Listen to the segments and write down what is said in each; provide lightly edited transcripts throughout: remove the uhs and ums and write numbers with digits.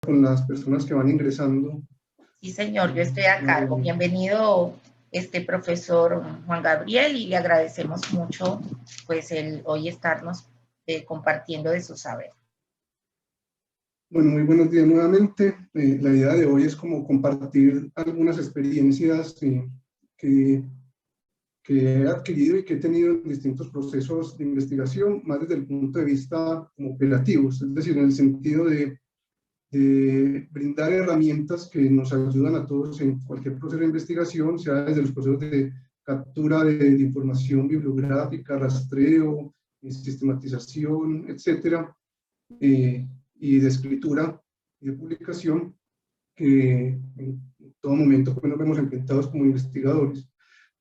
con las personas que van ingresando. Sí, señor, yo estoy a cargo. Bienvenido, profesor Juan Gabriel, y le agradecemos mucho pues el hoy estarnos compartiendo de su saber. Bueno, muy buenos días nuevamente. La idea de hoy es como compartir algunas experiencias que he adquirido y que he tenido en distintos procesos de investigación, más desde el punto de vista como operativos, es decir, en el sentido de brindar herramientas que nos ayudan a todos en cualquier proceso de investigación, sea desde los procesos de captura de información bibliográfica, rastreo, sistematización, etcétera, y de escritura y de publicación, que en todo momento pues, nos vemos enfrentados como investigadores.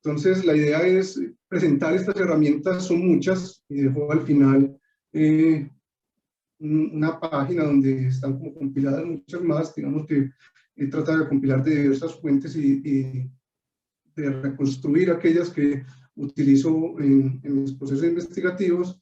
Entonces, la idea es presentar estas herramientas, son muchas, y dejo al final una página donde están como compiladas muchas más. Digamos que he tratado de compilar de diversas fuentes y de reconstruir aquellas que utilizo en mis procesos investigativos.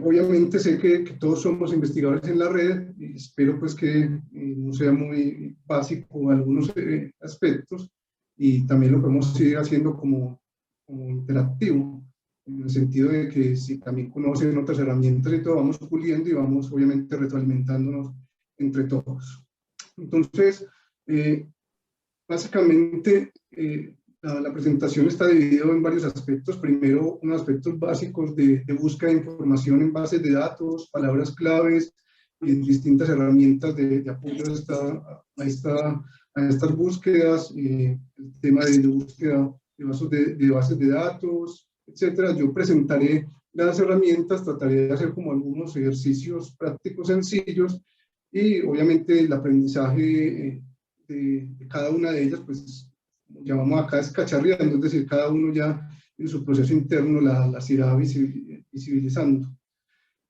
Obviamente sé que todos somos investigadores en la red y espero pues que no sea muy básico algunos aspectos, y también lo podemos seguir haciendo como interactivo, en el sentido de que si también conocen otras herramientas y todo, vamos puliendo y vamos obviamente retroalimentándonos entre todos. Entonces, básicamente, la presentación está dividida en varios aspectos. Primero, unos aspectos básicos de búsqueda de información en bases de datos, palabras claves y distintas herramientas de apoyo a estas búsquedas, el tema de búsqueda de bases de datos, etcétera. Yo presentaré las herramientas, trataré de hacer como algunos ejercicios prácticos sencillos, y obviamente el aprendizaje de cada una de ellas, pues llamamos acá es cacharreando, es decir, cada uno ya en su proceso interno las irá visibilizando.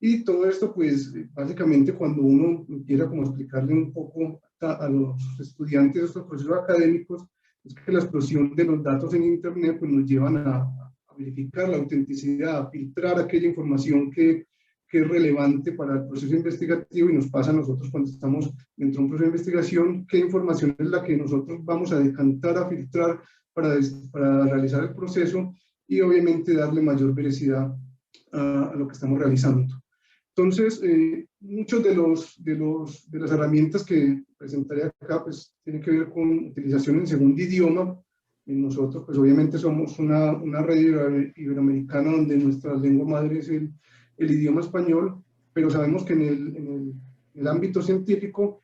Y todo esto, pues, básicamente cuando uno quiera como explicarle un poco a los estudiantes de estos procesos académicos, es que la explosión de los datos en Internet pues nos llevan a verificar la autenticidad, a filtrar aquella información que es relevante para el proceso investigativo, y nos pasa a nosotros cuando estamos dentro de un proceso de investigación, qué información es la que nosotros vamos a decantar, a filtrar para realizar el proceso y obviamente darle mayor veracidad a lo que estamos realizando. Entonces, muchos de las herramientas que presentaré acá pues tienen que ver con utilización en segundo idioma. Nosotros pues obviamente somos una red iberoamericana donde nuestra lengua madre es el idioma español, pero sabemos que en el ámbito científico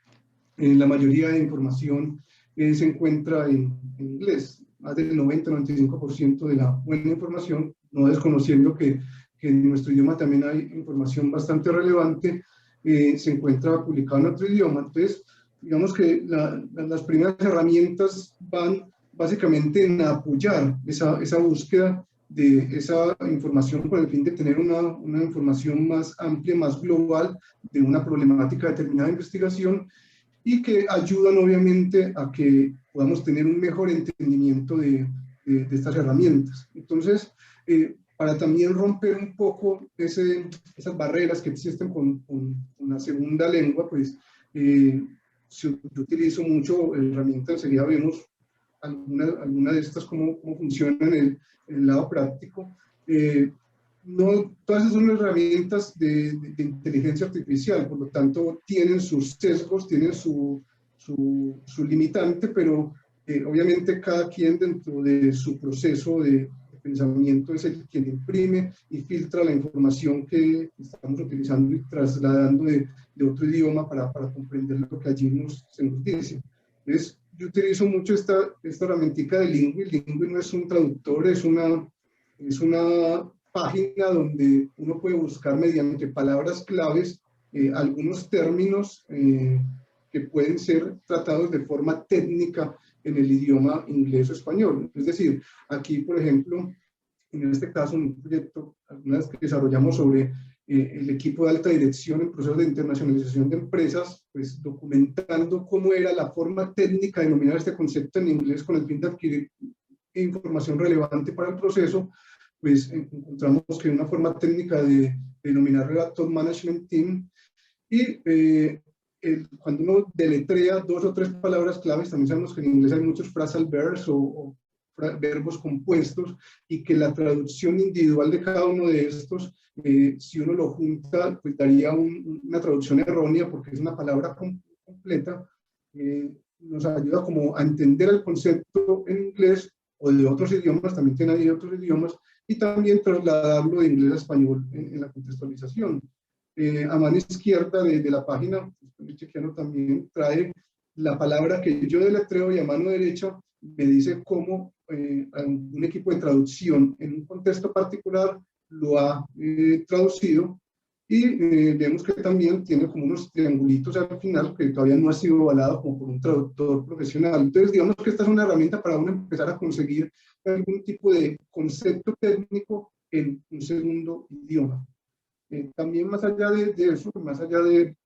la mayoría de información se encuentra en inglés. Más del 90-95% de la buena información, no desconociendo que en nuestro idioma también hay información bastante relevante, se encuentra publicada en otro idioma. Entonces, digamos que las primeras herramientas van básicamente en apoyar esa búsqueda de esa información con el fin de tener una información más amplia, más global de una problemática determinada de investigación, y que ayudan obviamente a que podamos tener un mejor entendimiento de estas herramientas. Entonces, para también romper un poco esas barreras que existen con la segunda lengua, pues yo utilizo mucho herramientas, enseguida vemos alguna de estas cómo funcionan en el lado práctico. No, todas esas son herramientas de inteligencia artificial, por lo tanto tienen sus sesgos, tienen su limitante, pero obviamente cada quien dentro de su proceso de pensamiento es el quien imprime y filtra la información que estamos utilizando y trasladando de otro idioma para comprender lo que allí se nos dice. Entonces, yo utilizo mucho esta herramientica de Lingui. Lingui no es un traductor, es una página donde uno puede buscar mediante palabras claves algunos términos que pueden ser tratados de forma técnica en el idioma inglés o español. Es decir, aquí, por ejemplo, en este caso, un proyecto algunas que desarrollamos sobre el equipo de alta dirección en procesos de internacionalización de empresas, pues documentando cómo era la forma técnica de denominar este concepto en inglés con el fin de adquirir información relevante para el proceso, pues encontramos que una forma técnica de denominar era Top Management Team, y cuando uno deletrea 2 o 3 palabras claves, también sabemos que en inglés hay muchos phrasal verbs o verbos compuestos, y que la traducción individual de cada uno de estos, si uno lo junta, pues daría una traducción errónea, porque es una palabra completa. Nos ayuda como a entender el concepto en inglés o de otros idiomas, también tiene ahí otros idiomas, y también trasladarlo de inglés a español en la contextualización. A mano izquierda de la página, estoy chequeando también, trae la palabra que yo deletreo, y a mano derecha me dice cómo un equipo de traducción en un contexto particular lo ha traducido, y vemos que también tiene como unos triangulitos al final que todavía no ha sido avalado como por un traductor profesional. Entonces, digamos que esta es una herramienta para uno empezar a conseguir algún tipo de concepto técnico en un segundo idioma. También más allá de eso, más allá de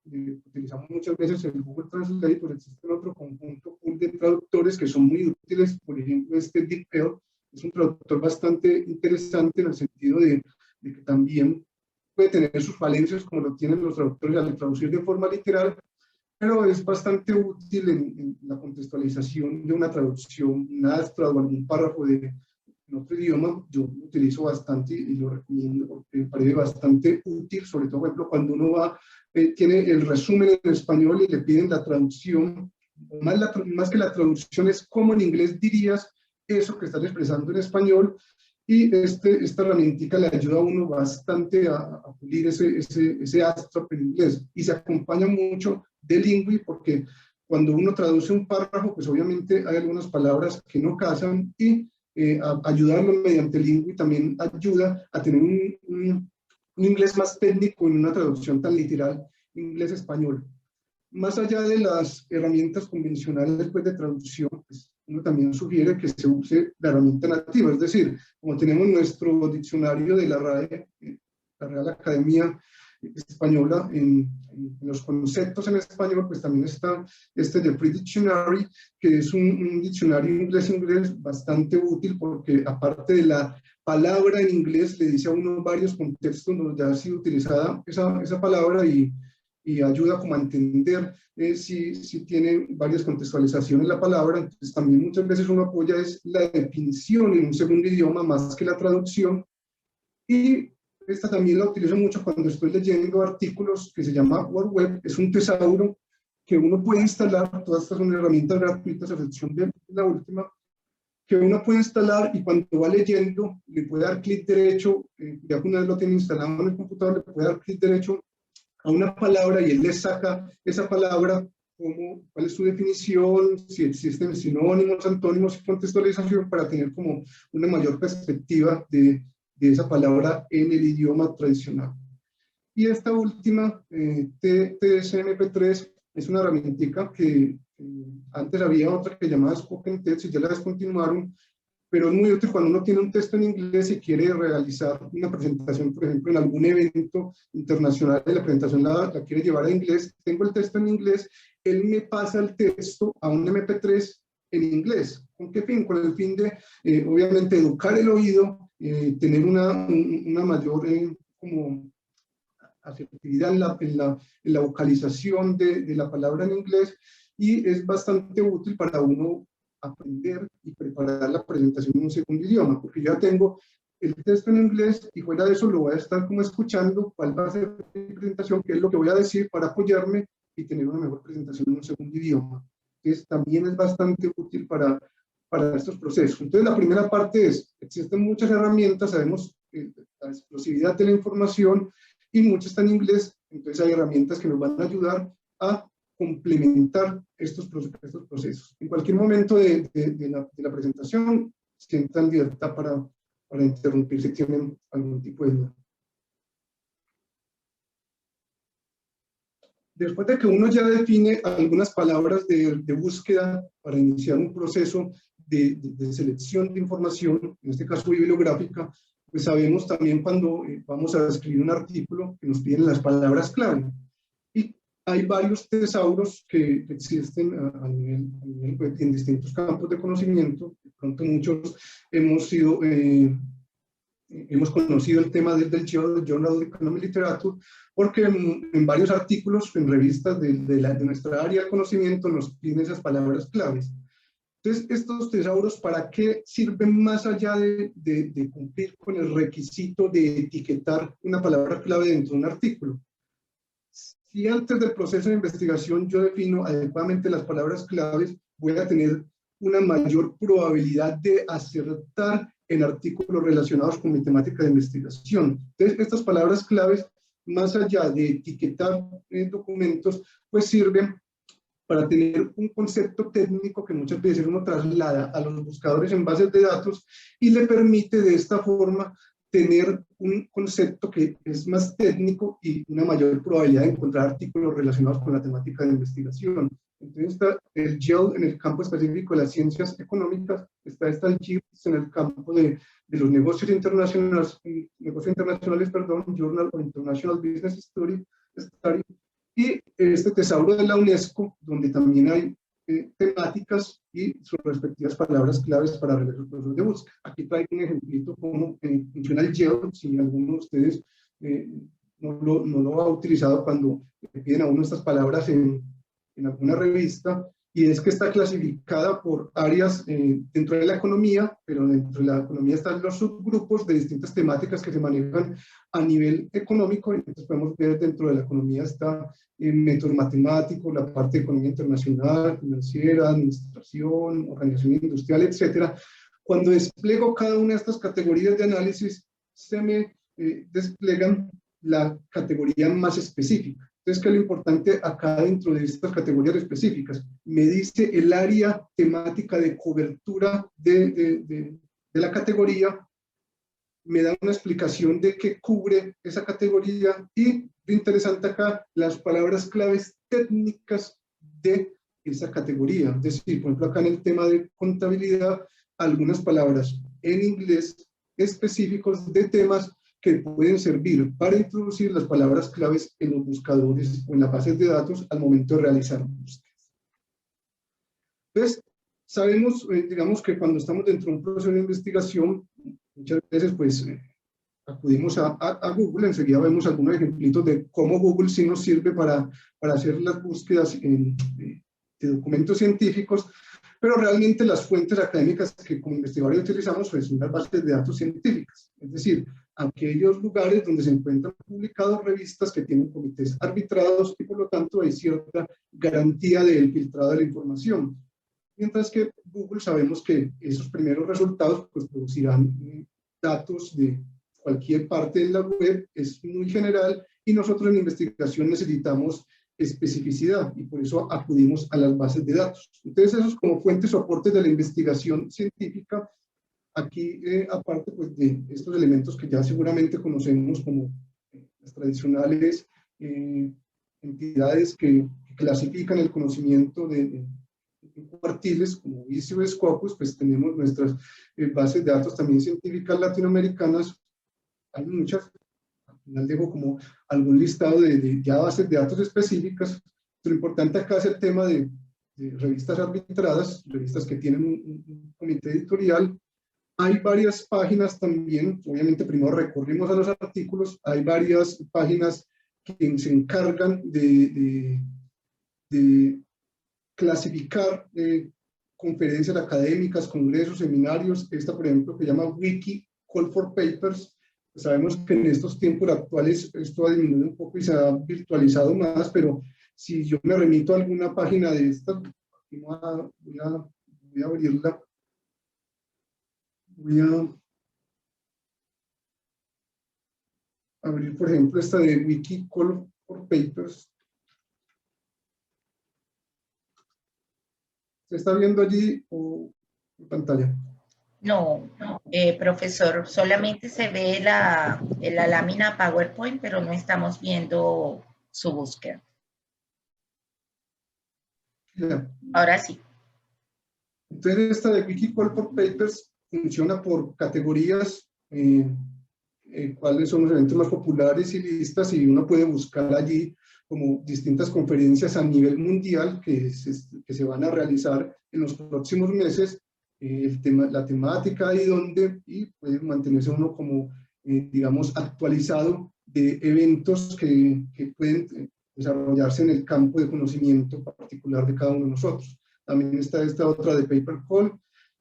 utilizamos muchas veces el Google Translate, pues existe otro conjunto de traductores que son muy útiles. Por ejemplo, este DeepL es un traductor bastante interesante en el sentido de que también puede tener sus falencias como lo tienen los traductores al traducir de forma literal, pero es bastante útil en la contextualización de una traducción, un abstract o algún párrafo en otro idioma. Yo lo utilizo bastante y lo recomiendo porque me parece bastante útil, sobre todo, por ejemplo, cuando uno va, tiene el resumen en español y le piden la traducción, más que la traducción es cómo en inglés dirías eso que estás expresando en español, y esta herramientica le ayuda a uno bastante a pulir ese abstract en inglés, y se acompaña mucho de Lingui, porque cuando uno traduce un párrafo, pues obviamente hay algunas palabras que no casan, y ayudarlo mediante Lingui también ayuda a tener un inglés más técnico en una traducción tan literal inglés-español. Más allá de las herramientas convencionales pues, de traducción, pues, uno también sugiere que se use la herramienta nativa, es decir, como tenemos nuestro diccionario de la RAE, la Real Academia Española, en los conceptos en español, pues también está de Free Dictionary, que es un diccionario inglés-inglés bastante útil, porque aparte de la palabra en inglés, le dice a uno varios contextos donde ya ha sido utilizada esa palabra, y ayuda como a entender si tiene varias contextualizaciones la palabra. Entonces también muchas veces uno apoya es la definición en un segundo idioma más que la traducción, y esta también la utilizo mucho cuando estoy leyendo artículos que se llama Word Web. Es un tesauro que uno puede instalar, todas estas son herramientas gratuitas a excepción de la última, que uno puede instalar, y cuando va leyendo le puede dar clic derecho, ya que una vez lo tiene instalado en el computador, le puede dar clic derecho a una palabra y él le saca esa palabra, cuál es su definición, si existen sinónimos, antónimos y contextualización, para tener como una mayor perspectiva de esa palabra en el idioma tradicional. Y esta última, TSMP3, es una herramienta que antes había otra que llamaba Spoken Text y ya la descontinuaron, pero es muy útil cuando uno tiene un texto en inglés y quiere realizar una presentación, por ejemplo, en algún evento internacional, y la presentación la quiere llevar a inglés. Tengo el texto en inglés, él me pasa el texto a un MP3 en inglés. ¿Con qué fin? Con el fin de, obviamente, educar el oído, tener una mayor como asertividad en la vocalización de la palabra en inglés, y es bastante útil para uno aprender y preparar la presentación en un segundo idioma, porque ya tengo el texto en inglés y fuera de eso lo voy a estar como escuchando cuál va a ser mi presentación, qué es lo que voy a decir para apoyarme y tener una mejor presentación en un segundo idioma. Entonces también es bastante útil para estos procesos. Entonces la primera parte es, existen muchas herramientas, sabemos la explosividad de la información y muchas están en inglés, entonces hay herramientas que nos van a ayudar a complementar estos procesos. En cualquier momento de la presentación, sientan libertad para interrumpir si tienen algún tipo de duda. Después de que uno ya define algunas palabras de búsqueda para iniciar un proceso de selección de información, en este caso bibliográfica, pues sabemos también cuando vamos a escribir un artículo que nos piden las palabras clave. Y hay varios tesauros que existen a nivel pues, en distintos campos de conocimiento. De pronto muchos hemos sido hemos conocido el tema del Journal of Economic Literature, porque en varios artículos, en revistas de nuestra área de conocimiento, nos piden esas palabras claves. Entonces, estos tesauros, ¿para qué sirven más allá de cumplir con el requisito de etiquetar una palabra clave dentro de un artículo? Si antes del proceso de investigación yo defino adecuadamente las palabras claves, voy a tener una mayor probabilidad de acertar en artículos relacionados con mi temática de investigación. Entonces, estas palabras claves, más allá de etiquetar documentos, pues sirven para tener un concepto técnico que muchas veces uno traslada a los buscadores en bases de datos y le permite de esta forma tener un concepto que es más técnico y una mayor probabilidad de encontrar artículos relacionados con la temática de investigación. Entonces está el JEL en el campo específico de las ciencias económicas, está el JIBS en el campo de los negocios internacionales, Journal of International Business Study, y este tesauro de la UNESCO, donde también hay temáticas y sus respectivas palabras claves para realizar procesos de búsqueda. Aquí traigo un ejemplito cómo funciona el JEL, si alguno de ustedes no lo ha utilizado cuando le piden a uno estas palabras en alguna revista, y es que está clasificada por áreas dentro de la economía, pero dentro de la economía están los subgrupos de distintas temáticas que se manejan a nivel económico. Entonces podemos ver dentro de la economía está métodos matemáticos, la parte de economía internacional, financiera, administración, organización industrial, etcétera. Cuando despliego cada una de estas categorías de análisis, se me desplegan la categoría más específica. Entonces, ¿qué es lo importante acá dentro de estas categorías específicas? Me dice el área temática de cobertura de la categoría, me da una explicación de qué cubre esa categoría y, lo interesante acá, las palabras claves técnicas de esa categoría. Es decir, por ejemplo, acá en el tema de contabilidad, algunas palabras en inglés específicos de temas que pueden servir para introducir las palabras claves en los buscadores o en las bases de datos al momento de realizar búsquedas. Entonces, sabemos, digamos que cuando estamos dentro de un proceso de investigación, muchas veces pues acudimos a Google, enseguida vemos algunos ejemplitos de cómo Google sí nos sirve para hacer las búsquedas de documentos científicos, pero realmente las fuentes académicas que como investigadores utilizamos pues, son las bases de datos científicas, es decir, aquellos lugares donde se encuentran publicadas revistas que tienen comités arbitrados y por lo tanto hay cierta garantía del filtrado de la información. Mientras que Google sabemos que esos primeros resultados pues, producirán datos de cualquier parte de la web, es muy general y nosotros en investigación necesitamos especificidad y por eso acudimos a las bases de datos. Entonces esos como fuentes soportes de la investigación científica. Aquí, aparte pues, de estos elementos que ya seguramente conocemos como las tradicionales entidades que clasifican el conocimiento de cuartiles, como Visio y Scopus, pues tenemos nuestras bases de datos también científicas latinoamericanas. Hay muchas, al final dejo como algún listado de ya bases de datos específicas. Lo importante acá es el tema de revistas arbitradas, revistas que tienen un comité editorial. Hay varias páginas también, obviamente primero recurrimos a los artículos, hay varias páginas que se encargan de clasificar conferencias académicas, congresos, seminarios. Esta, por ejemplo, que se llama Wiki Call for Papers. Pues sabemos que en estos tiempos actuales esto ha disminuido un poco y se ha virtualizado más, pero si yo me remito a alguna página de esta, voy a abrirla. Voy a abrir, por ejemplo, esta de Wiki Call for Papers. ¿Se está viendo allí o en pantalla? No, profesor, solamente se ve la lámina PowerPoint, pero no estamos viendo su búsqueda. Ya. Ahora sí. Entonces, esta de Wiki Call for Papers funciona por categorías, cuáles son los eventos más populares y listas, y uno puede buscar allí como distintas conferencias a nivel mundial que se van a realizar en los próximos meses, la temática y dónde, y puede mantenerse uno como digamos, actualizado de eventos que pueden desarrollarse en el campo de conocimiento particular de cada uno de nosotros. También está esta otra de Paper Call,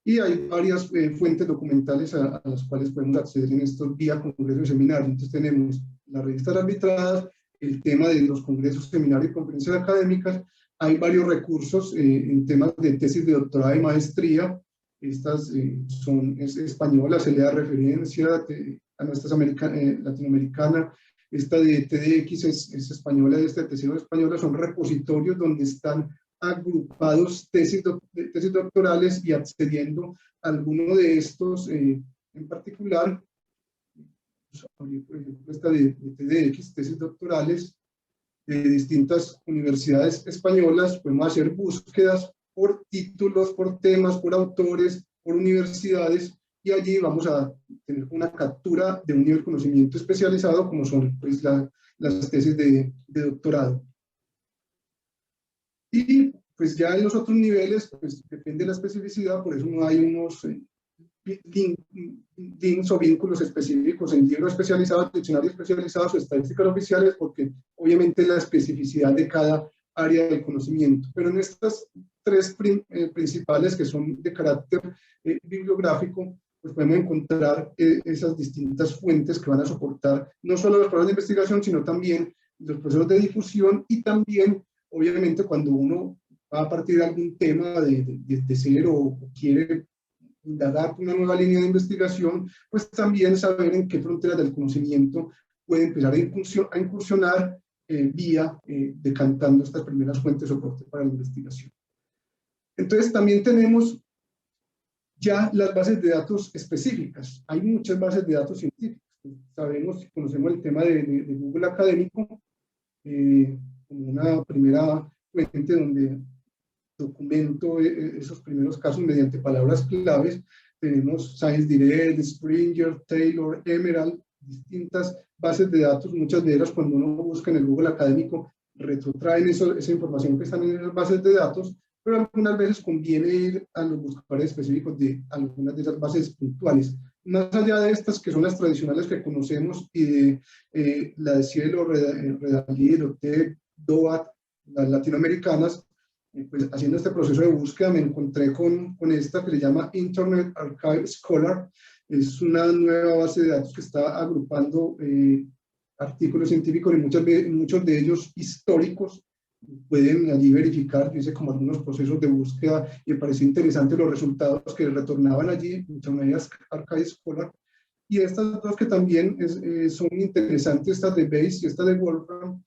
y hay varias fuentes documentales a las cuales podemos acceder en estos vía congresos y seminarios. Entonces tenemos las revistas arbitradas, el tema de los congresos, seminarios y conferencias académicas. Hay varios recursos en temas de tesis de doctorado y maestría. Estas son españolas, se le da referencia a nuestras latinoamericana. Esta de TDX es española, esta de tesis española, son repositorios donde están agrupados tesis doctorales, y accediendo a alguno de estos en particular, por ejemplo, esta de TDX, tesis doctorales de distintas universidades españolas, podemos hacer búsquedas por títulos, por temas, por autores, por universidades, y allí vamos a tener una captura de un nivel de conocimiento especializado, como son pues, las tesis de doctorado. Y pues ya en los otros niveles, pues depende de la especificidad, por eso no hay unos links o vínculos específicos en libros especializados, diccionarios especializados o estadísticas oficiales, porque obviamente la especificidad de cada área del conocimiento. Pero en estas tres principales, que son de carácter bibliográfico, pues podemos encontrar esas distintas fuentes que van a soportar no solo los programas de investigación, sino también los procesos de difusión, y también, obviamente, cuando uno va a partir de algún tema de cero o quiere indagar una nueva línea de investigación, pues también saber en qué fronteras del conocimiento puede empezar a incursionar vía decantando estas primeras fuentes de soporte para la investigación. Entonces también tenemos ya las bases de datos específicas. Hay muchas bases de datos científicas. Conocemos el tema de Google Académico como una primera fuente donde documento esos primeros casos mediante palabras claves. Tenemos ScienceDirect, Springer, Taylor, Emerald, distintas bases de datos. Muchas de ellas, cuando uno busca en el Google Académico, retrotraen esa información que están en esas bases de datos, pero algunas veces conviene ir a los buscadores específicos de algunas de esas bases puntuales. Más allá de estas, que son las tradicionales que conocemos, y de la de Cielo, Redalí, OTEC, DOAT, las latinoamericanas, pues haciendo este proceso de búsqueda me encontré con esta que se llama Internet Archive Scholar. Es una nueva base de datos que está agrupando artículos científicos, y muchos de ellos históricos. Pueden allí verificar, dice, como algunos procesos de búsqueda, y me pareció interesante los resultados que retornaban allí, Internet Archive Scholar. Y estas dos que también son interesantes, estas de Bayes y esta de Wolfram,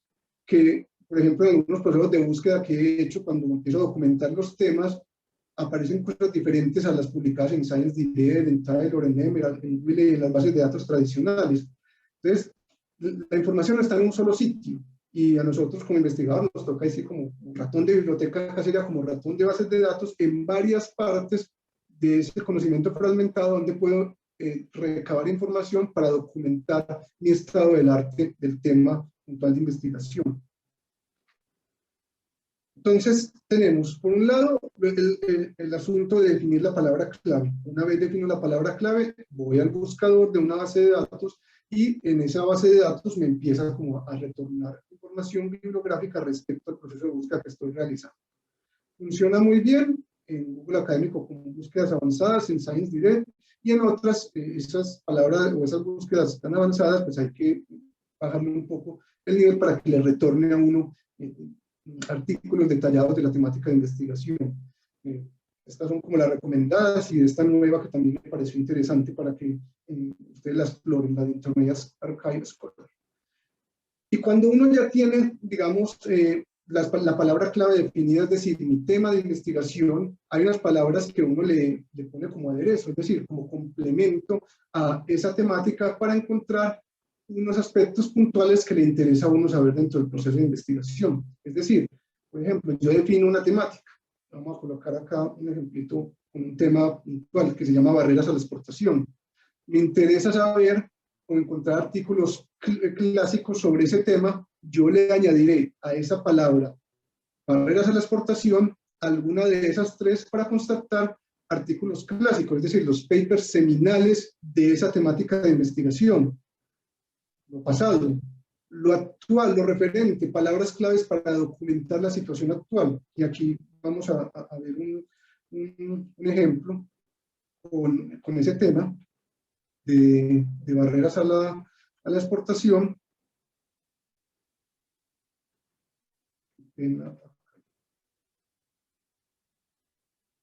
que por ejemplo, en algunos procesos de búsqueda que he hecho, cuando empiezo a documentar los temas, aparecen cosas diferentes a las publicadas en ScienceDirect, en Taylor, en Emerald, en Wiley, y en las bases de datos tradicionales. Entonces, la información está en un solo sitio, y a nosotros como investigadores nos toca decir como ratón de biblioteca, casi sería como ratón de bases de datos, en varias partes de ese conocimiento fragmentado, donde puedo recabar información para documentar mi estado del arte del tema puntual de investigación. Entonces, tenemos, por un lado, el asunto de definir la palabra clave. Una vez defino la palabra clave, voy al buscador de una base de datos, y en esa base de datos me empieza como a retornar información bibliográfica respecto al proceso de búsqueda que estoy realizando. Funciona muy bien en Google Académico como búsquedas avanzadas, en ScienceDirect, y en otras, esas palabras o esas búsquedas tan avanzadas, pues hay que bajarle un poco el nivel para que le retorne a uno artículos detallados de la temática de investigación. Estas son como las recomendadas, y esta nueva que también me pareció interesante para que ustedes la exploren, la de Internet Archive Scholar. Y cuando uno ya tiene, digamos, la palabra clave definida, es decir, mi tema de investigación, hay unas palabras que uno le pone como aderezo, es decir, como complemento a esa temática, para encontrar unos aspectos puntuales que le interesa a uno saber dentro del proceso de investigación. Es decir, por ejemplo, yo defino una temática. Vamos a colocar acá un ejemplito con un tema puntual que se llama barreras a la exportación. Me interesa saber o encontrar artículos clásicos sobre ese tema. Yo le añadiré a esa palabra barreras a la exportación alguna de esas tres para constatar artículos clásicos, es decir, los papers seminales de esa temática de investigación. lo pasado, lo actual, lo referente, palabras claves para documentar la situación actual. Y aquí vamos a ver un ejemplo con ese tema de barreras a la exportación.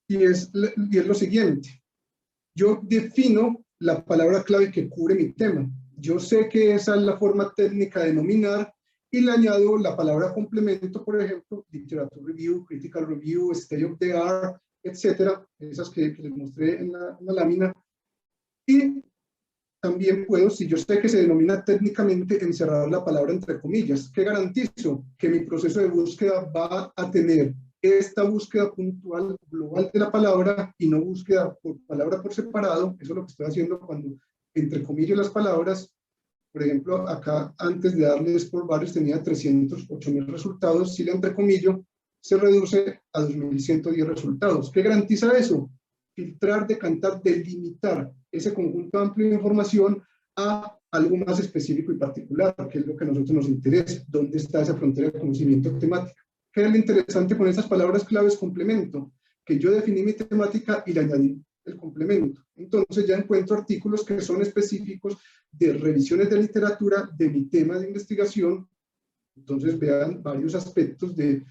Y es lo siguiente. Yo defino la palabra clave que cubre mi tema. Yo sé que esa es la forma técnica de nominar y le añado la palabra complemento, por ejemplo, literature review, critical review, state of the art, etcétera, esas que les mostré en la lámina. Y también puedo, si yo sé que se denomina técnicamente, encerrar la palabra entre comillas. ¿Qué garantizo? Que mi proceso de búsqueda va a tener esta búsqueda puntual global de la palabra y no búsqueda por palabra por separado. Eso es lo que estoy haciendo cuando entre comillas las palabras. Por ejemplo, acá antes de darles por varios tenía 308.000 resultados. Si le entrecomillo, se reduce a 2.110 resultados. ¿Qué garantiza eso? Filtrar, decantar, delimitar ese conjunto amplio de información a algo más específico y particular, que es lo que a nosotros nos interesa. ¿Dónde está esa frontera de conocimiento temática? ¿Qué es lo interesante con esas palabras claves complemento? Que yo definí mi temática y le añadí el complemento. Entonces ya encuentro artículos que son específicos de revisiones de literatura de mi tema de investigación. Entonces vean varios aspectos de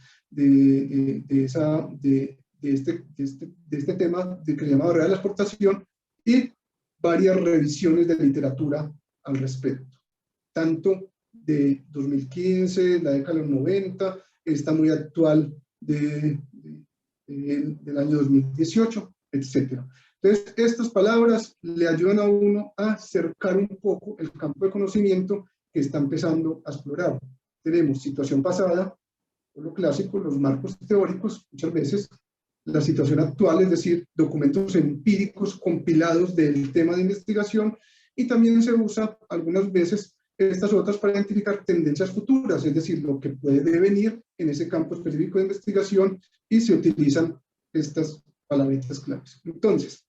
este tema que se llama barrera de la exportación y varias revisiones de literatura al respecto. Tanto de 2015, la década de los 90, esta muy actual del año 2018, etc. Entonces, estas palabras le ayudan a uno a acercar un poco el campo de conocimiento que está empezando a explorar. Tenemos situación pasada, lo clásico, los marcos teóricos, muchas veces, la situación actual, es decir, documentos empíricos compilados del tema de investigación, y también se usa algunas veces estas otras para identificar tendencias futuras, es decir, lo que puede devenir en ese campo específico de investigación, y se utilizan estas palabritas claves. Entonces,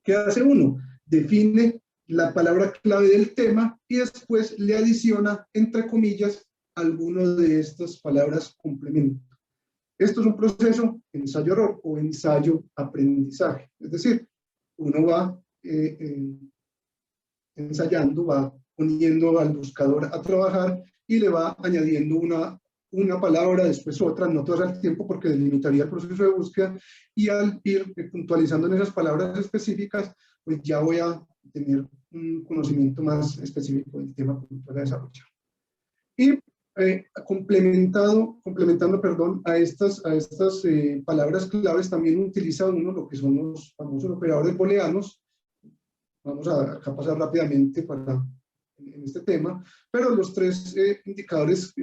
¿qué hace uno? Define la palabra clave del tema y después le adiciona, entre comillas, alguno de estas palabras complemento. Esto es un proceso ensayo-error o ensayo-aprendizaje. Es decir, uno va ensayando, va poniendo al buscador a trabajar y le va añadiendo una palabra, después otra, no todas al tiempo porque delimitaría el proceso de búsqueda, y al ir puntualizando en esas palabras específicas, pues ya voy a tener un conocimiento más específico del tema puntual a desarrollar. Y complementando, perdón, a estas palabras claves, también utiliza uno lo que son los famosos operadores booleanos. Vamos a pasar rápidamente en este tema, pero los tres indicadores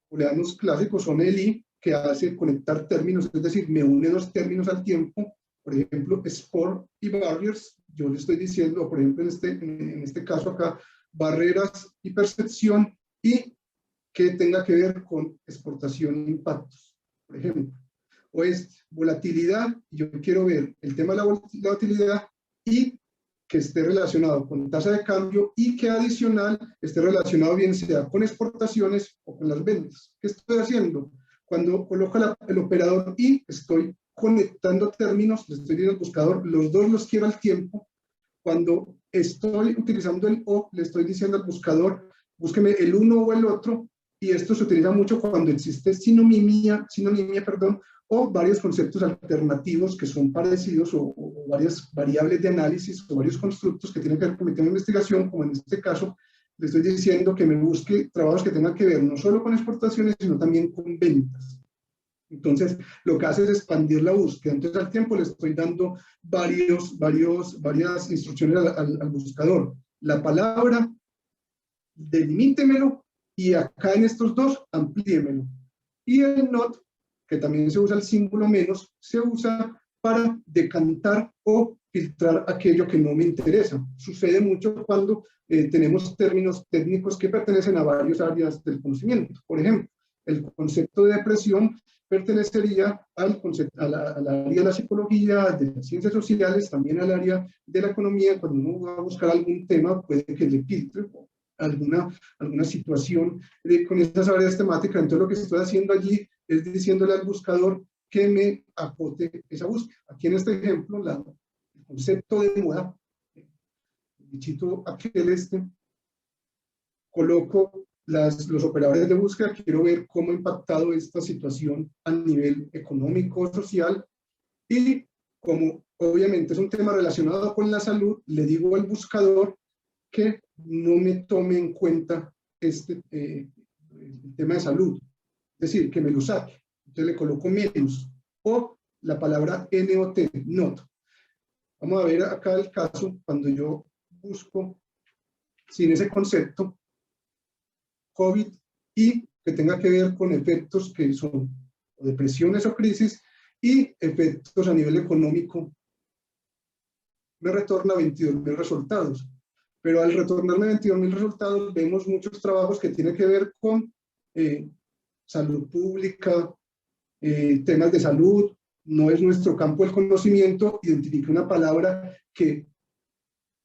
booleanos clásicos son el i, que hace conectar términos, es decir, me une dos términos al tiempo. Por ejemplo, score y barriers. Yo le estoy diciendo, por ejemplo, en este caso acá, barreras y percepción, y que tenga que ver con exportación e impactos, por ejemplo. O es volatilidad, yo quiero ver el tema de la volatilidad y que esté relacionado con tasa de cambio, y que adicional esté relacionado bien sea con exportaciones o con las ventas. ¿Qué estoy haciendo? Cuando coloco el operador y estoy conectando términos, le estoy diciendo al buscador, los dos los quiero al tiempo. Cuando estoy utilizando el o, le estoy diciendo al buscador, búsqueme el uno o el otro, y esto se utiliza mucho cuando existe sinonimia, o varios conceptos alternativos que son parecidos, o varias variables de análisis, o varios constructos que tienen que ver con mi tema de investigación, como en este caso, le estoy diciendo que me busque trabajos que tengan que ver no solo con exportaciones, sino también con ventas. Entonces, lo que hace es expandir la búsqueda. Entonces, al tiempo le estoy dando varias instrucciones al buscador. La palabra, delimítemelo, y acá en estos dos, amplíemelo. Y el not, que también se usa el símbolo menos, se usa para decantar o filtrar aquello que no me interesa. Sucede mucho cuando tenemos términos técnicos que pertenecen a varias áreas del conocimiento. Por ejemplo, el concepto de depresión pertenecería al área de la psicología, de las ciencias sociales, también al área de la economía. Cuando uno va a buscar algún tema, puede que le filtre alguna situación con esas áreas temáticas. Entonces lo que estoy haciendo allí es diciéndole al buscador que me acote esa búsqueda. Aquí en este ejemplo, el concepto de moda, el bichito aquel coloco los operadores de búsqueda, quiero ver cómo ha impactado esta situación a nivel económico, social, y como obviamente es un tema relacionado con la salud, le digo al buscador que no me tome en cuenta el tema de salud, es decir, que me lo saque. Entonces le coloco menos, o la palabra NOT, not. Vamos a ver acá el caso, cuando yo busco sin ese concepto, COVID, y que tenga que ver con efectos que son depresiones o crisis, y efectos a nivel económico, me retorna 22.000 resultados. Pero al retornarme 22.000 resultados, vemos muchos trabajos que tienen que ver con salud pública, temas de salud. No es nuestro campo el conocimiento, identifique una palabra que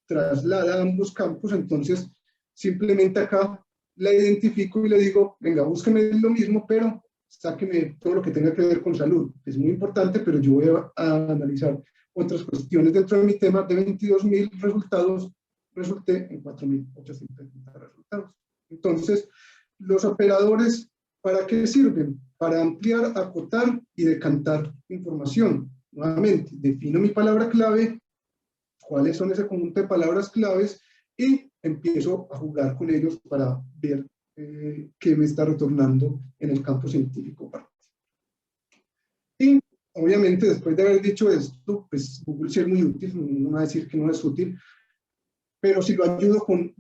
traslada a ambos campos, entonces simplemente acá la identifico y le digo, venga, búsqueme lo mismo, pero sáqueme todo lo que tenga que ver con salud. Es muy importante, pero yo voy a analizar otras cuestiones dentro de mi tema. De 22.000 resultados, resulté en 4.830 resultados. Entonces, los operadores, ¿para qué sirven? Para ampliar, acotar y decantar información. Nuevamente, defino mi palabra clave, cuáles son ese conjunto de palabras claves, y empiezo a jugar con ellos para ver qué me está retornando en el campo científico. Y obviamente, después de haber dicho esto, pues Google sí es muy útil, no va a decir que no es útil, pero si lo ayudo con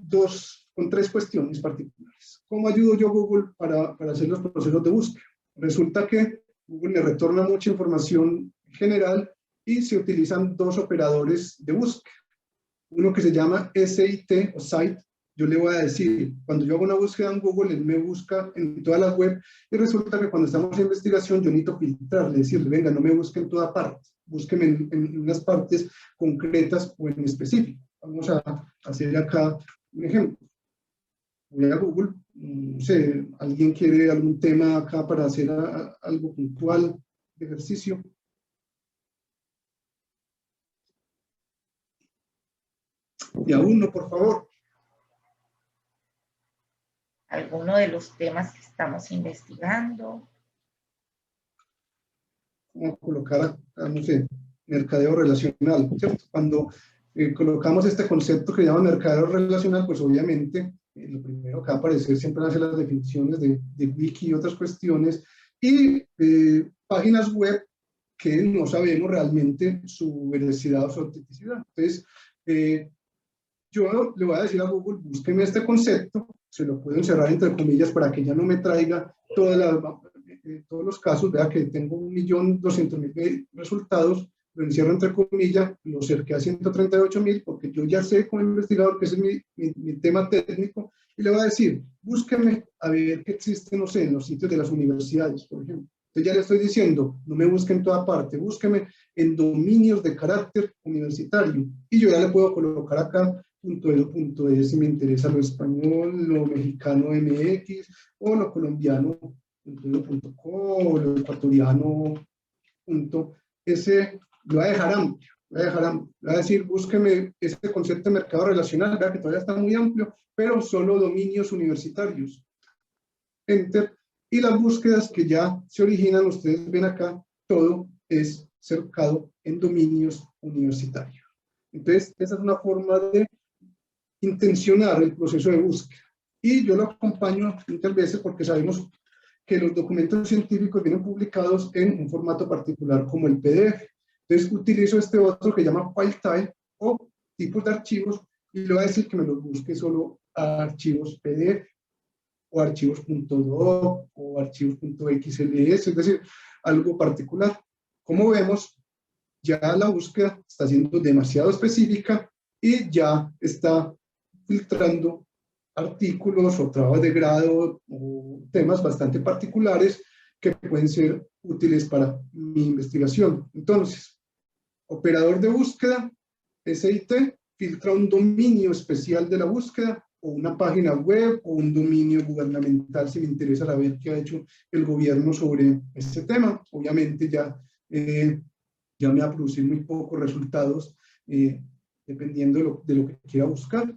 tres cuestiones particulares. ¿Cómo ayudo yo a Google para hacer los procesos de búsqueda? Resulta que Google me retorna mucha información general y se utilizan dos operadores de búsqueda. Uno que se llama SIT o Site. Yo le voy a decir, cuando yo hago una búsqueda en Google, él me busca en todas las web, y resulta que cuando estamos en investigación yo necesito filtrarle, decirle, venga, no me busque en toda parte, búsqueme en unas partes concretas o en específico. Vamos a hacer acá un ejemplo. Voy a Google, no sé, ¿alguien quiere algún tema acá para hacer algo puntual de ejercicio? Y a uno, por favor. ¿Alguno de los temas que estamos investigando? Vamos a colocar acá, no sé, mercadeo relacional, ¿cierto? Cuando colocamos este concepto que llama mercadeo relacional, pues obviamente lo primero que va a aparecer siempre van a ser las definiciones de wiki y otras cuestiones, y páginas web que no sabemos realmente su veracidad o su autenticidad. Entonces, yo le voy a decir a Google, búsqueme este concepto, se lo puedo encerrar entre comillas para que ya no me traiga todos los casos. Vea que tengo 1.200.000 resultados, lo encierro entre comillas, lo cerqué a 138.000, porque yo ya sé como investigador que ese es mi tema técnico, y le voy a decir, búsqueme a ver qué existe, no sé, en los sitios de las universidades, por ejemplo. Entonces ya le estoy diciendo, no me busque en toda parte, búsqueme en dominios de carácter universitario, y yo ya le puedo colocar acá .edu.es si me interesa lo español, lo mexicano MX, o lo colombiano .edu.co, o lo ecuatoriano .es. Lo voy a dejar amplio, le voy a decir, búsqueme este concepto de mercado relacional, vea que todavía está muy amplio, pero solo dominios universitarios. Enter. Y las búsquedas que ya se originan, ustedes ven acá, todo es cercado en dominios universitarios. Entonces, esa es una forma de intencionar el proceso de búsqueda. Y yo lo acompaño muchas veces porque sabemos que los documentos científicos vienen publicados en un formato particular como el PDF. Entonces utilizo este otro que se llama file type o tipos de archivos, y le voy a decir que me los busque solo a archivos PDF o archivos .doc o archivos.xls, es decir, algo particular. Como vemos, ya la búsqueda está siendo demasiado específica y ya está filtrando artículos o trabajos de grado o temas bastante particulares que pueden ser útiles para mi investigación. Entonces, operador de búsqueda, SIT, filtra un dominio especial de la búsqueda, o una página web o un dominio gubernamental si me interesa saber qué ha hecho el gobierno sobre este tema. Obviamente ya me va a producir muy pocos resultados dependiendo de lo que quiera buscar.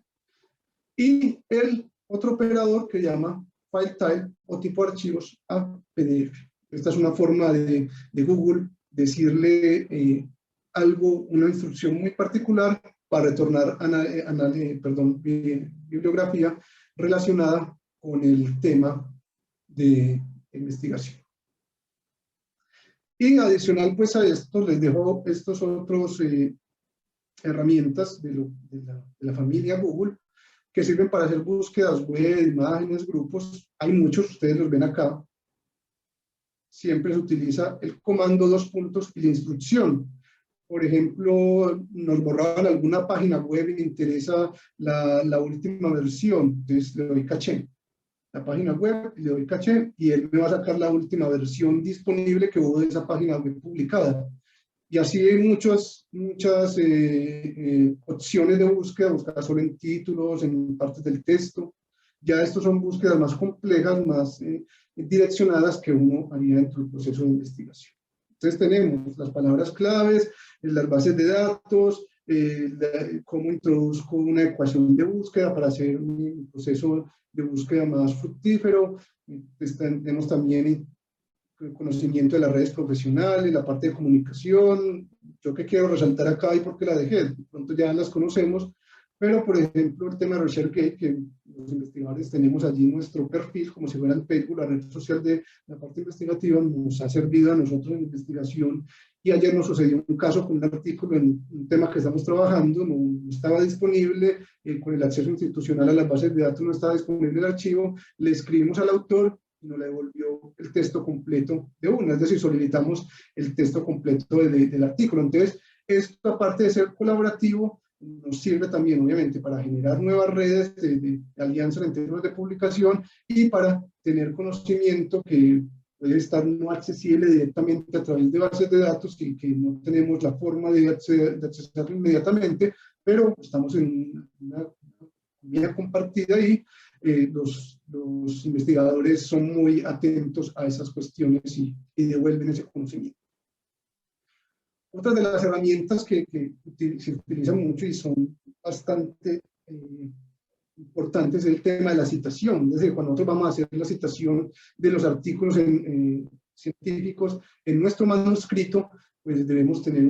Y el otro operador que llama file type o tipo de archivos a PDF. Esta es una forma de Google decirle algo, una instrucción muy particular para retornar bibliografía relacionada con el tema de investigación. Y adicional pues a esto les dejo estos otros herramientas de la familia Google que sirven para hacer búsquedas web, imágenes, grupos. Hay muchos, ustedes los ven acá. Siempre se utiliza el comando 2 puntos y la instrucción. Por ejemplo, nos borraban alguna página web y me interesa la última versión, entonces le doy caché. La página web, le doy caché y él me va a sacar la última versión disponible que hubo de esa página web publicada. Y así hay muchas opciones de búsqueda, buscar solo en títulos, en partes del texto. Ya estos son búsquedas más complejas, más direccionadas que uno haría dentro del proceso de investigación. Entonces tenemos las palabras claves, las bases de datos, cómo introduzco una ecuación de búsqueda para hacer un proceso de búsqueda más fructífero. Tenemos también conocimiento de las redes profesionales, la parte de comunicación. Yo que quiero resaltar acá y porque la dejé, de pronto ya las conocemos, pero por ejemplo el tema de ResearchGate, que los investigadores tenemos allí nuestro perfil, como si fuera el Facebook, la red social de la parte investigativa, nos ha servido a nosotros en investigación. Y ayer nos sucedió un caso con un artículo en un tema que estamos trabajando, no estaba disponible, con el acceso institucional a las bases de datos no estaba disponible el archivo, le escribimos al autor y nos le devolvió el texto completo de una, es decir, solicitamos el texto completo del artículo. Entonces, esto aparte de ser colaborativo, nos sirve también, obviamente, para generar nuevas redes de alianzas en términos de publicación y para tener conocimiento que puede estar no accesible directamente a través de bases de datos y que no tenemos la forma de accesarlo inmediatamente, pero estamos en una comunidad compartida y los investigadores son muy atentos a esas cuestiones y devuelven ese conocimiento. Otra de las herramientas que se utilizan mucho y son bastante importantes es el tema de la citación. Es decir, cuando nosotros vamos a hacer la citación de los artículos científicos en nuestro manuscrito, pues debemos tener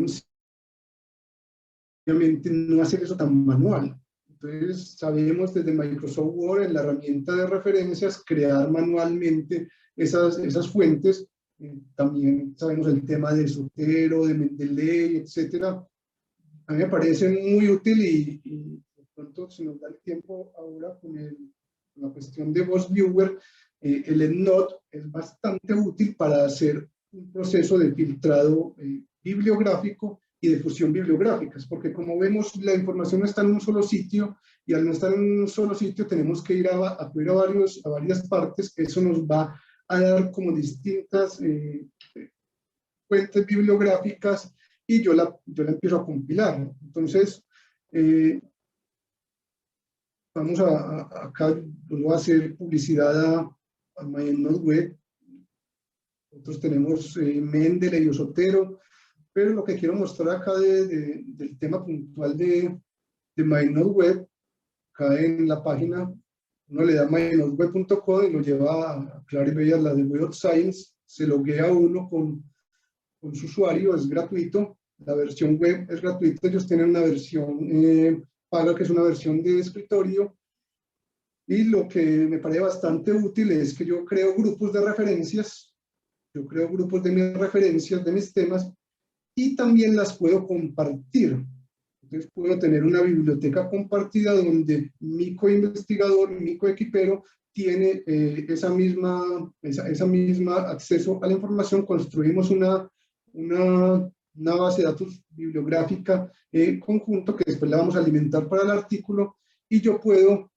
obviamente no hacer eso tan manual. Entonces, sabemos desde Microsoft Word, en la herramienta de referencias, crear manualmente esas fuentes. También sabemos el tema de Sotero, de Mendeley, etcétera. A mí me parece muy útil y de pronto, si nos da el tiempo ahora con la cuestión de VozViewer, el EndNote es bastante útil para hacer un proceso de filtrado bibliográfico y de fusión bibliográficas, porque como vemos la información no está en un solo sitio y al no estar en un solo sitio tenemos que ir a varias partes. Eso nos va a dar como distintas fuentes bibliográficas y yo la empiezo a compilar. Entonces, vamos acá voy a hacer publicidad a MyEndNote Web. Nosotros tenemos Mendeley y Sotero, pero lo que quiero mostrar acá del tema puntual de MyEndNote Web, acá en la página, uno le da myendnoteweb.co y lo lleva a Clarivate, la de Web of Science, se loguea uno con su usuario, es gratuito, la versión web es gratuita, ellos tienen una versión paga que es una versión de escritorio, y lo que me parece bastante útil es que yo creo grupos de referencias, yo creo grupos de mis referencias, de mis temas, y también las puedo compartir. Entonces puedo tener una biblioteca compartida donde mi coinvestigador, mi coequipero tiene esa misma acceso a la información. Construimos una base de datos bibliográfica conjunto que después la vamos a alimentar para el artículo y yo puedo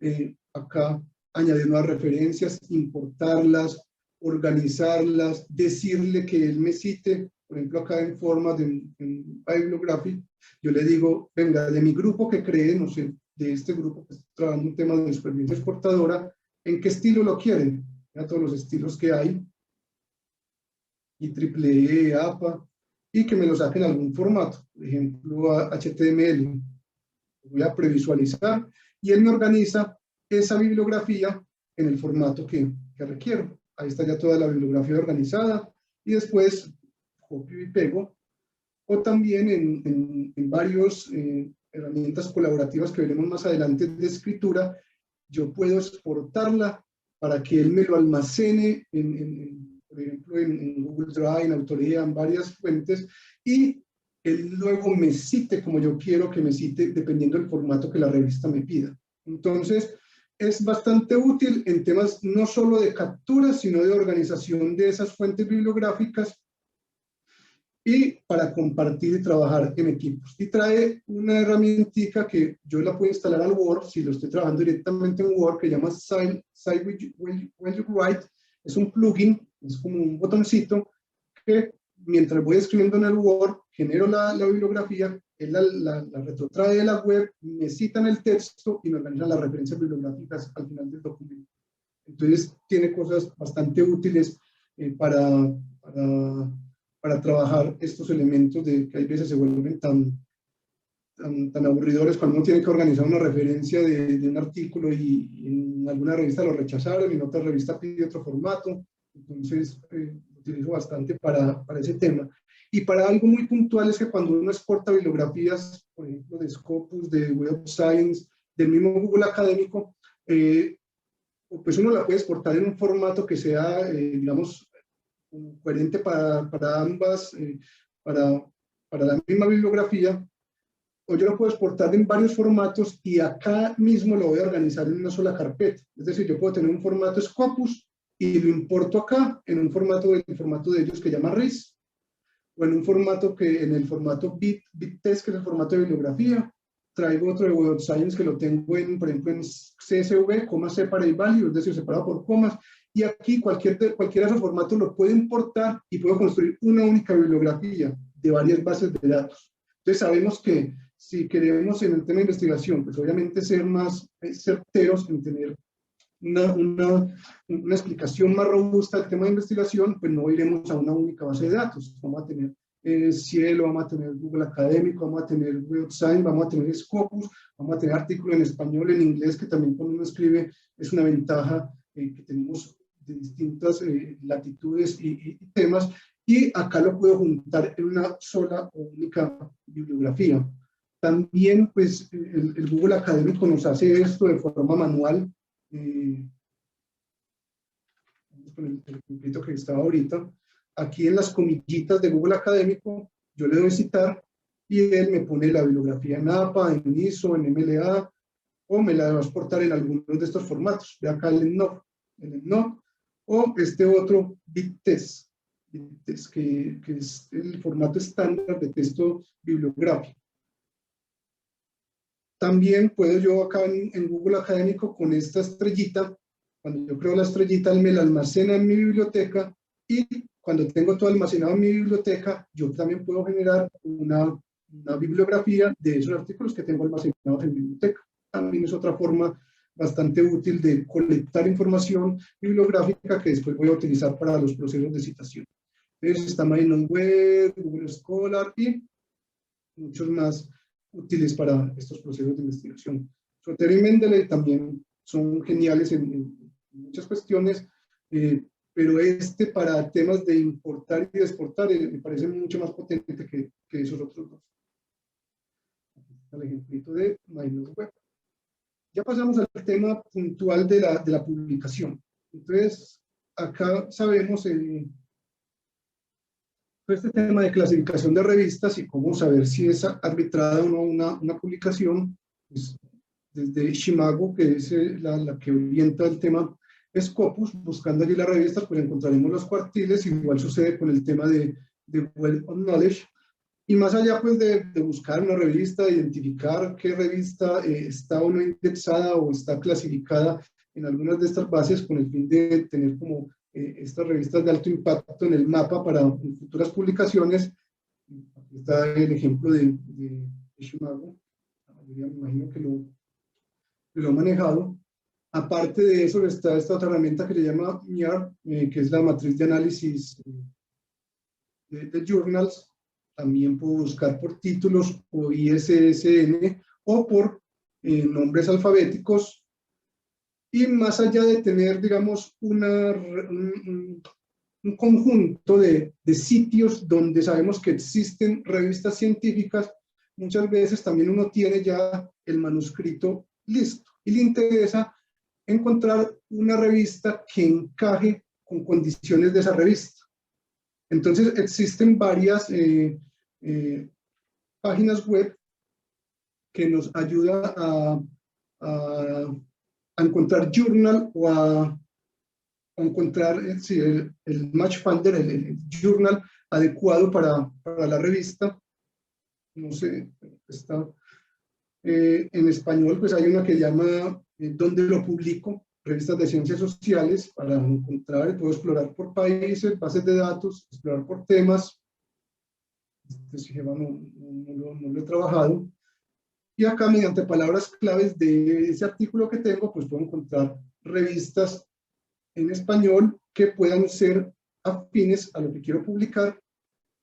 acá añadir nuevas referencias, importarlas, organizarlas, decirle que él me cite. Por ejemplo, acá en forma de bibliography, yo le digo, venga, de mi grupo que cree, no sé, de este grupo que está trabajando un tema de supervivencia exportadora, en qué estilo lo quieren, ya todos los estilos que hay, IEEE, APA, y que me lo saquen en algún formato, por ejemplo, HTML. Voy a previsualizar y él me organiza esa bibliografía en el formato que requiero. Ahí está ya toda la bibliografía organizada y después copio y pego, o también en varias herramientas colaborativas que veremos más adelante de escritura, yo puedo exportarla para que él me lo almacene por ejemplo, en Google Drive, en Autoría, en varias fuentes, y él luego me cite como yo quiero que me cite, dependiendo del formato que la revista me pida. Entonces, es bastante útil en temas no solo de captura, sino de organización de esas fuentes bibliográficas y para compartir y trabajar en equipos. Y trae una herramientica que yo la puedo instalar al Word, si lo estoy trabajando directamente en Word, que se llama Cite When You Write. Es un plugin, es como un botoncito que mientras voy escribiendo en el Word, genero la bibliografía, él la retrotrae de la web, me citan el texto y me organiza las referencias bibliográficas al final del documento. Entonces tiene cosas bastante útiles para trabajar estos elementos de que hay veces se vuelven tan aburridores cuando uno tiene que organizar una referencia de un artículo y en alguna revista lo rechazaron y en otra revista pide otro formato. Entonces lo utilizo bastante para ese tema. Y para algo muy puntual es que cuando uno exporta bibliografías, por ejemplo, de Scopus, de Web of Science, del mismo Google Académico, pues uno la puede exportar en un formato que sea, digamos, coherente para ambas, para la misma bibliografía, o yo lo puedo exportar en varios formatos y acá mismo lo voy a organizar en una sola carpeta. Es decir, yo puedo tener un formato Scopus y lo importo acá en un formato de ellos que se llama RIS, o en un formato en el formato BitTest, que es el formato de bibliografía. Traigo otro de Web of Science que lo tengo por ejemplo, en CSV, separate value, es decir, separado por comas. Y aquí cualquiera de esos formatos lo puedo importar y puedo construir una única bibliografía de varias bases de datos. Entonces sabemos que si queremos en el tema de investigación, pues obviamente ser más certeros en tener una explicación más robusta del tema de investigación, pues no iremos a una única base de datos. Vamos a tener Cielo, vamos a tener Google Académico, vamos a tener Web of Science, vamos a tener Scopus, vamos a tener artículos en español, en inglés, que también cuando uno escribe es una ventaja que tenemos de distintas latitudes y temas, y acá lo puedo juntar en una sola o única bibliografía. También, pues, el Google Académico nos hace esto de forma manual. Con el ejemplito que estaba ahorita. Aquí en las comillitas de Google Académico, yo le doy citar y él me pone la bibliografía en APA, en ISO, en MLA, o me la va a exportar en algunos de estos formatos. Ve acá el ENOP, o este otro BitTest, que es el formato estándar de texto bibliográfico. También puedo yo acá en Google Académico con esta estrellita, cuando yo creo la estrellita, él me la almacena en mi biblioteca, y cuando tengo todo almacenado en mi biblioteca, yo también puedo generar una bibliografía de esos artículos que tengo almacenados en mi biblioteca. También es otra forma bastante útil de colectar información bibliográfica que después voy a utilizar para los procesos de citación. Entonces está MindOnWeb, Google Scholar y muchos más útiles para estos procesos de investigación. Zotero y Mendeley también son geniales en muchas cuestiones, pero para temas de importar y de exportar me parece mucho más potente que esos otros dos. Aquí está el ejemplito de MindOnWeb. Ya pasamos al tema puntual de la publicación. Entonces, acá sabemos este tema de clasificación de revistas y cómo saber si es arbitrada o no una publicación. Pues, desde Shimago, que es la que orienta el tema Scopus, buscando allí las revistas, pues encontraremos los cuartiles. Igual sucede con el tema de Web of Knowledge. Y más allá pues de buscar una revista, identificar qué revista está o no indexada o está clasificada en algunas de estas bases con el fin de tener como estas revistas de alto impacto en el mapa para futuras publicaciones. Aquí está el ejemplo de Shimago. La mayoría me imagino que lo lo he manejado. Aparte de eso está esta otra herramienta que se llama MIAR, que es la matriz de análisis de journals. También puedo buscar por títulos o ISSN o por nombres alfabéticos. Y más allá de tener, digamos, un conjunto de sitios donde sabemos que existen revistas científicas, muchas veces también uno tiene ya el manuscrito listo y le interesa encontrar una revista que encaje con condiciones de esa revista. Entonces existen varias páginas web que nos ayudan a encontrar journal o a encontrar el match finder, el journal adecuado para la revista. No sé, está en español, pues hay una que llama ¿Dónde lo publico? Revistas de ciencias sociales, para encontrar, puedo explorar por países, bases de datos, explorar por temas. Este sistema no lo he trabajado. Y acá, mediante palabras claves de ese artículo que tengo, pues puedo encontrar revistas en español que puedan ser afines a lo que quiero publicar,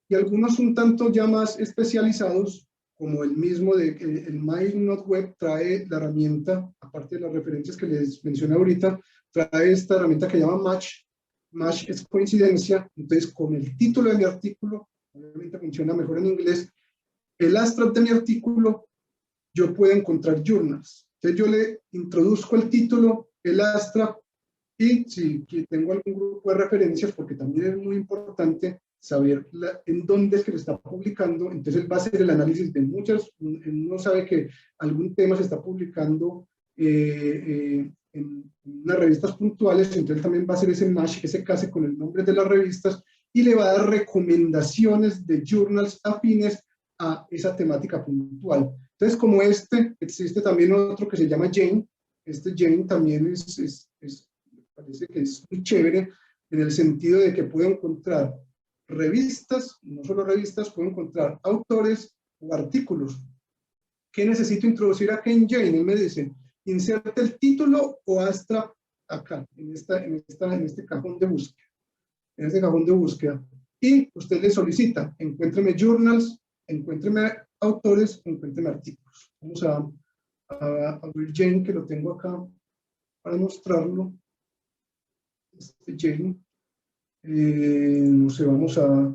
y algunos un tanto ya más especializados, como el mismo de el MyNoteWeb trae la herramienta, aparte de las referencias que les mencioné ahorita, trae esta herramienta que llama Match. Match es coincidencia. Entonces, con el título de mi artículo, obviamente funciona mejor en inglés, el abstract de mi artículo, yo puedo encontrar journals. Entonces, yo le introduzco el título, el abstract, y si tengo algún grupo de referencias, porque también es muy importante saber en dónde es que se está publicando. Entonces él va a hacer el análisis de muchas. Uno sabe que algún tema se está publicando en unas revistas puntuales, entonces él también va a hacer ese match, ese case con el nombre de las revistas, y le va a dar recomendaciones de journals afines a esa temática puntual. Entonces, como existe también otro que se llama Jane. Jane también parece que es muy chévere, en el sentido de que puedo encontrar revistas, no solo revistas, puedo encontrar autores o artículos. ¿Qué necesito introducir acá en Jane? Él me dice, inserte el título o abstract acá, en este cajón de búsqueda. En este cajón de búsqueda. Y usted le solicita, encuéntreme journals, encuéntreme autores, encuéntreme artículos. Vamos a abrir Jane, que lo tengo acá para mostrarlo. Jane. No sé, vamos a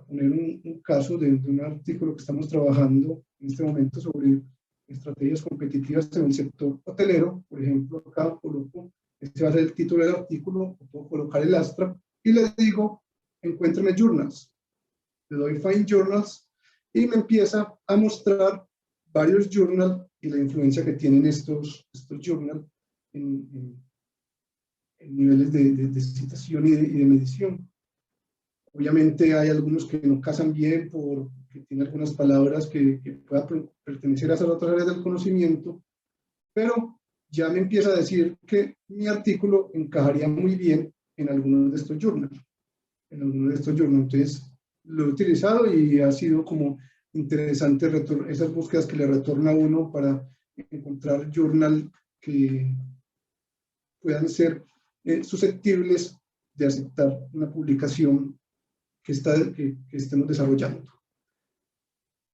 poner un caso de un artículo que estamos trabajando en este momento sobre estrategias competitivas en el sector hotelero. Por ejemplo, acá coloco, este va a ser el título del artículo, puedo colocar el abstract y le digo, encuéntreme journals. Le doy Find Journals y me empieza a mostrar varios journals y la influencia que tienen estos journals en niveles de citación y de medición. Obviamente hay algunos que no casan bien porque tienen algunas palabras que puedan pertenecer a esas otras áreas del conocimiento, pero ya me empieza a decir que mi artículo encajaría muy bien en algunos de estos journals. Entonces, lo he utilizado y ha sido como interesante esas búsquedas que le retorna a uno para encontrar journal que puedan ser susceptibles de aceptar una publicación que estemos desarrollando.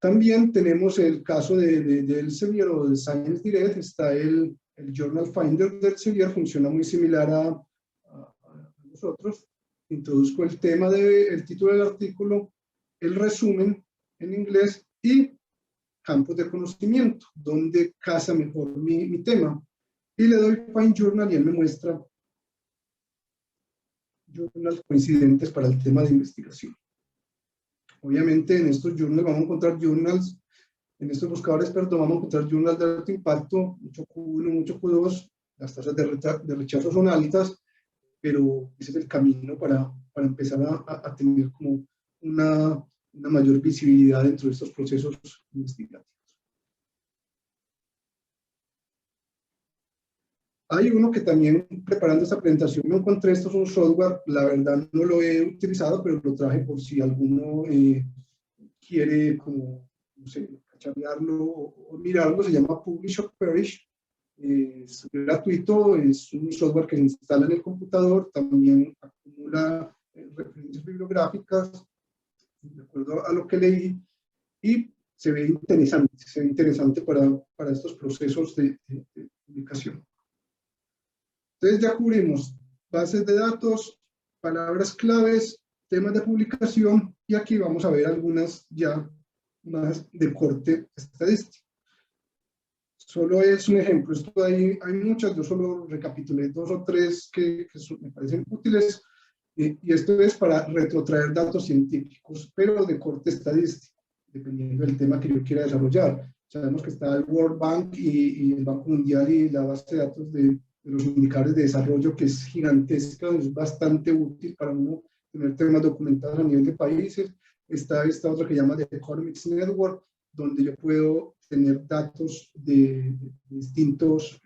También tenemos el caso de Elsevier o de Science Direct. Está el Journal Finder de Elsevier, funciona muy similar a nosotros. Introduzco el tema el título del artículo, el resumen en inglés y campos de conocimiento, donde casa mejor mi tema. Y le doy Find Journal y él me muestra journals coincidentes para el tema de investigación. Obviamente en estos journals vamos a encontrar journals, en estos buscadores, perdón, vamos a encontrar journals de alto impacto, mucho Q1, mucho Q2, las tasas de rechazo son altas, pero ese es el camino para empezar a tener como una mayor visibilidad dentro de estos procesos investigativos. Hay uno que también, preparando esta presentación, me encontré. Esto es un software, la verdad no lo he utilizado, pero lo traje por si alguno quiere, como, no sé, cacharrearlo o mirarlo. Se llama Publish or Perish. Es gratuito, es un software que se instala en el computador, también acumula referencias bibliográficas de acuerdo a lo que leí, y se ve interesante para estos procesos de publicación. Entonces ya cubrimos bases de datos, palabras claves, temas de publicación, y aquí vamos a ver algunas ya más de corte estadístico. Solo es un ejemplo, esto hay muchas, yo solo recapitulé 2 o 3 que me parecen útiles, y esto es para retrotraer datos científicos, pero de corte estadístico, dependiendo del tema que yo quiera desarrollar. Sabemos que está el World Bank y el Banco Mundial y la base de datos de los indicadores de desarrollo, que es gigantesca, es bastante útil para uno tener temas documentados a nivel de países. Está esta otra que llama The Economics Network, donde yo puedo tener datos de distintos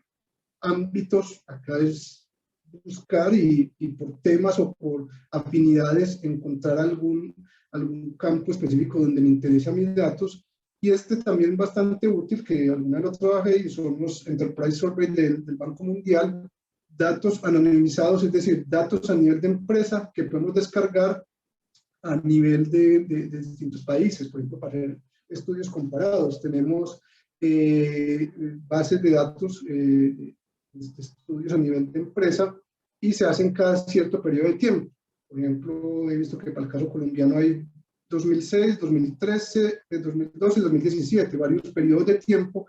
ámbitos. Acá es buscar y por temas o por afinidades encontrar algún campo específico donde me interesan mis datos. Y este también bastante útil, que alguna vez lo trabajé, y son los Enterprise Survey del Banco Mundial, datos anonimizados, es decir, datos a nivel de empresa que podemos descargar a nivel de distintos países. Por ejemplo, para hacer estudios comparados, tenemos bases de datos, estudios a nivel de empresa, y se hacen cada cierto periodo de tiempo. Por ejemplo, he visto que para el caso colombiano hay 2006, 2013, 2012 y 2017, varios periodos de tiempo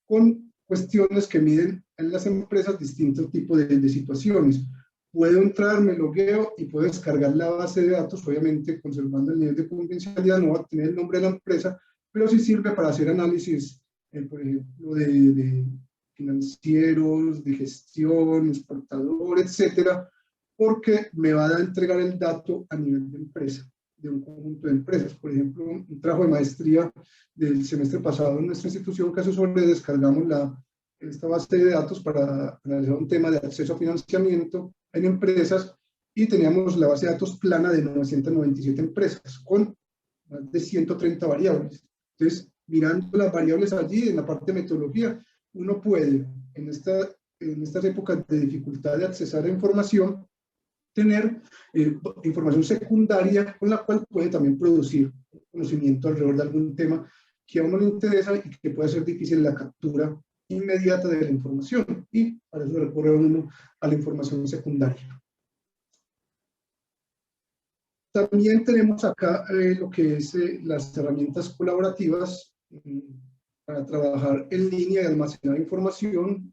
con cuestiones que miden en las empresas distintos tipos de situaciones. Puedo entrar, me logueo y puedo descargar la base de datos, obviamente conservando el nivel de confidencialidad, no va a tener el nombre de la empresa, pero sí sirve para hacer análisis, por ejemplo, de financieros, de gestión, exportador, etcétera, porque me va a entregar el dato a nivel de empresa, de un conjunto de empresas. Por ejemplo, un trabajo de maestría del semestre pasado en nuestra institución que sobre descargamos esta base de datos para analizar un tema de acceso a financiamiento en empresas, y teníamos la base de datos plana de 997 empresas con más de 130 variables. Entonces, mirando las variables allí en la parte de metodología, uno puede, en estas épocas de dificultad de accesar a información, tener información secundaria con la cual puede también producir conocimiento alrededor de algún tema que a uno le interesa y que puede ser difícil la captura inmediata de la información, y para eso recurre uno a la información secundaria. También tenemos acá lo que es las herramientas colaborativas para trabajar en línea y almacenar información.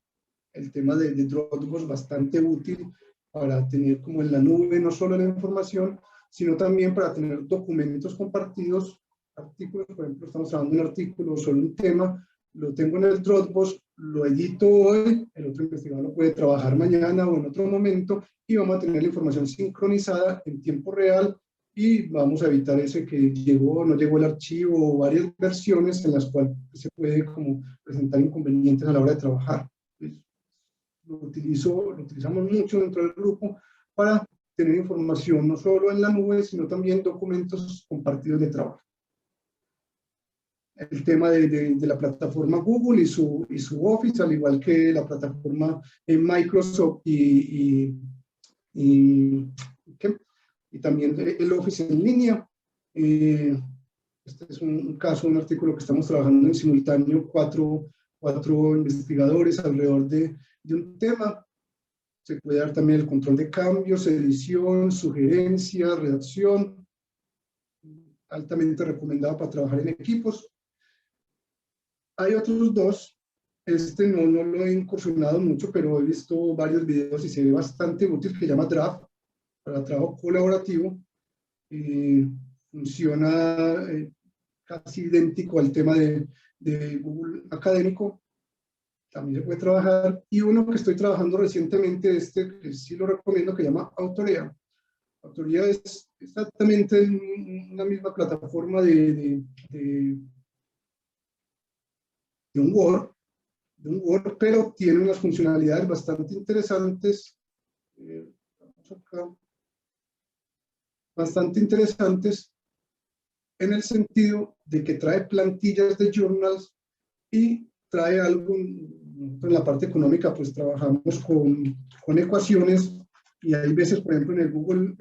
El tema de Dropbox, bastante útil para tener como en la nube no solo la información, sino también para tener documentos compartidos, artículos. Por ejemplo, estamos trabajando un artículo sobre un tema, lo tengo en el Dropbox, lo edito hoy, el otro investigador lo puede trabajar mañana o en otro momento, y vamos a tener la información sincronizada en tiempo real, y vamos a evitar ese que llegó o no llegó el archivo, o varias versiones en las cuales se puede como presentar inconvenientes a la hora de trabajar. Lo utilizamos mucho dentro del grupo para tener información no solo en la nube, sino también documentos compartidos de trabajo. El tema de la plataforma Google y su Office, al igual que la plataforma Microsoft y también el Office en línea. Este es un caso, un artículo que estamos trabajando en simultáneo, cuatro investigadores alrededor de un tema. Se puede dar también el control de cambios, edición, sugerencia, redacción. Altamente recomendado para trabajar en equipos. Hay otros 2. Este no lo he incursionado mucho, pero he visto varios videos y se ve bastante útil, que se llama Draft, para trabajo colaborativo. Funciona casi idéntico al tema de Google Académico. También se puede trabajar. Y uno que estoy trabajando recientemente, que sí lo recomiendo, que se llama Autorea. Autorea es exactamente una misma plataforma de un Word, pero tiene unas funcionalidades bastante interesantes. Bastante interesantes en el sentido de que trae plantillas de journals y trae algo en la parte económica pues trabajamos con ecuaciones, y hay veces, por ejemplo, en el Google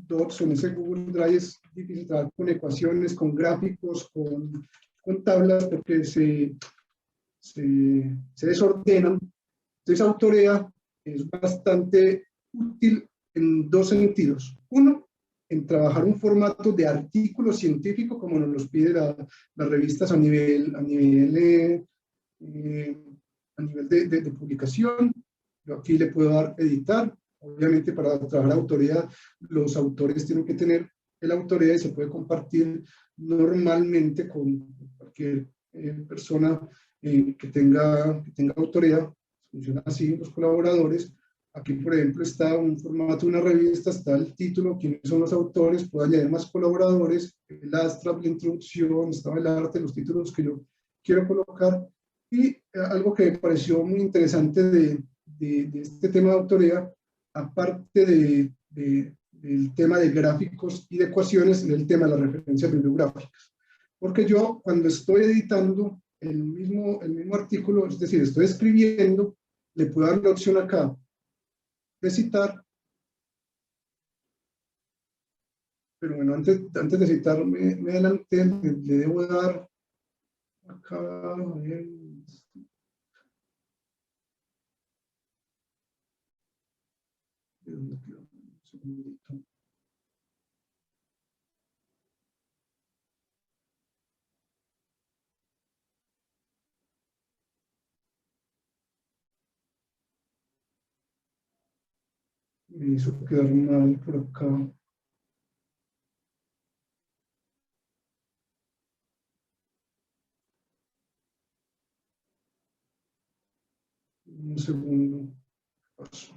Docs o en ese Google Drive es difícil trabajar con ecuaciones, con gráficos, con tablas, porque se desordenan. Entonces, Autorea es bastante útil en dos sentidos. Uno, en trabajar un formato de artículo científico, como nos los pide las revistas a nivel de publicación. Yo aquí le puedo dar editar. Obviamente, para trabajar Autorea, los autores tienen que tener el Autorea y se puede compartir normalmente con cualquier persona que tenga Autorea. Funciona así los colaboradores. Aquí, por ejemplo, está un formato de una revista, está el título, quiénes son los autores, puedo añadir más colaboradores, el abstract, la introducción, estaba el arte, los títulos que yo quiero colocar. Y algo que me pareció muy interesante de este tema de Autorea, aparte del tema de gráficos y de ecuaciones, es el tema de las referencias bibliográficas. Porque yo, cuando estoy editando el mismo artículo, es decir, estoy escribiendo, le puedo dar la opción acá de citar. Pero bueno, antes de citar, me adelanté, le debo dar acá, a ver, ¿de dónde quedó? Un segundito. Me hizo quedar mal por acá. Un segundo. Paso.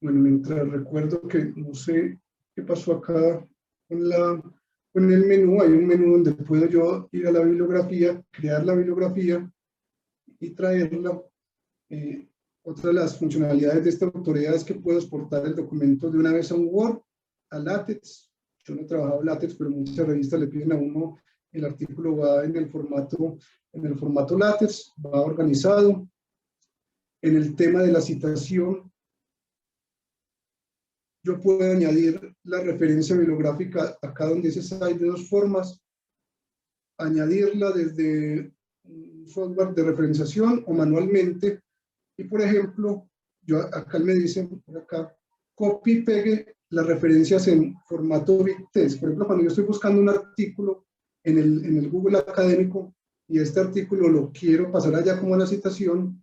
Bueno, mientras recuerdo que no sé qué pasó acá con el menú. Hay un menú donde puedo yo ir a la bibliografía, crear la bibliografía y traerla. Otra de las funcionalidades de esta Autorea es que puedo exportar el documento de una vez a un Word, a LaTeX. Yo no he trabajado LaTeX, pero muchas revistas le piden a uno, el artículo va en el formato LaTeX, va organizado. En el tema de la citación, yo puedo añadir la referencia bibliográfica acá donde dice Cite de dos formas, añadirla desde un software de referenciación o manualmente. Y por ejemplo, yo acá me dicen, por acá, copie y pegue las referencias en formato BibTeX. Por ejemplo, cuando yo estoy buscando un artículo en el Google Académico y este artículo lo quiero pasar allá como una citación,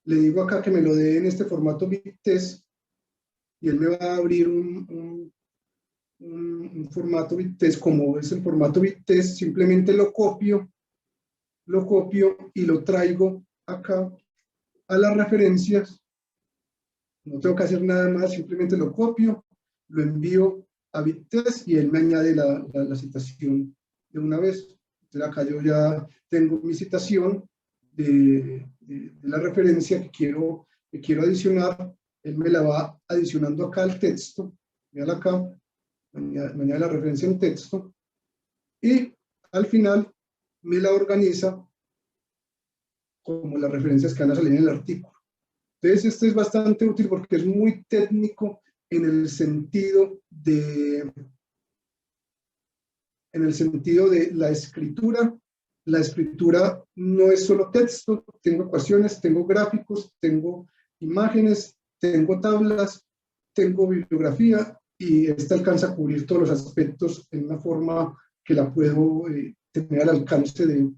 le digo acá que me lo dé en este formato BibTeX y él me va a abrir un formato BibTeX. Como es el formato BibTeX, simplemente lo copio y lo traigo acá a las referencias. No tengo que hacer nada más, simplemente lo copio, lo envío a BibTeX y él me añade la citación de una vez. Entonces acá yo ya tengo mi citación de la referencia que quiero adicionar. Él me la va adicionando acá al texto. Vean acá, me añade la referencia en texto y al final me la organiza como las referencias que van a salir en el artículo. Entonces, esto es bastante útil porque es muy técnico en el sentido de la escritura. La escritura no es solo texto, tengo ecuaciones, tengo gráficos, tengo imágenes, tengo tablas, tengo bibliografía, y esta alcanza a cubrir todos los aspectos en una forma que la puedo tener al alcance de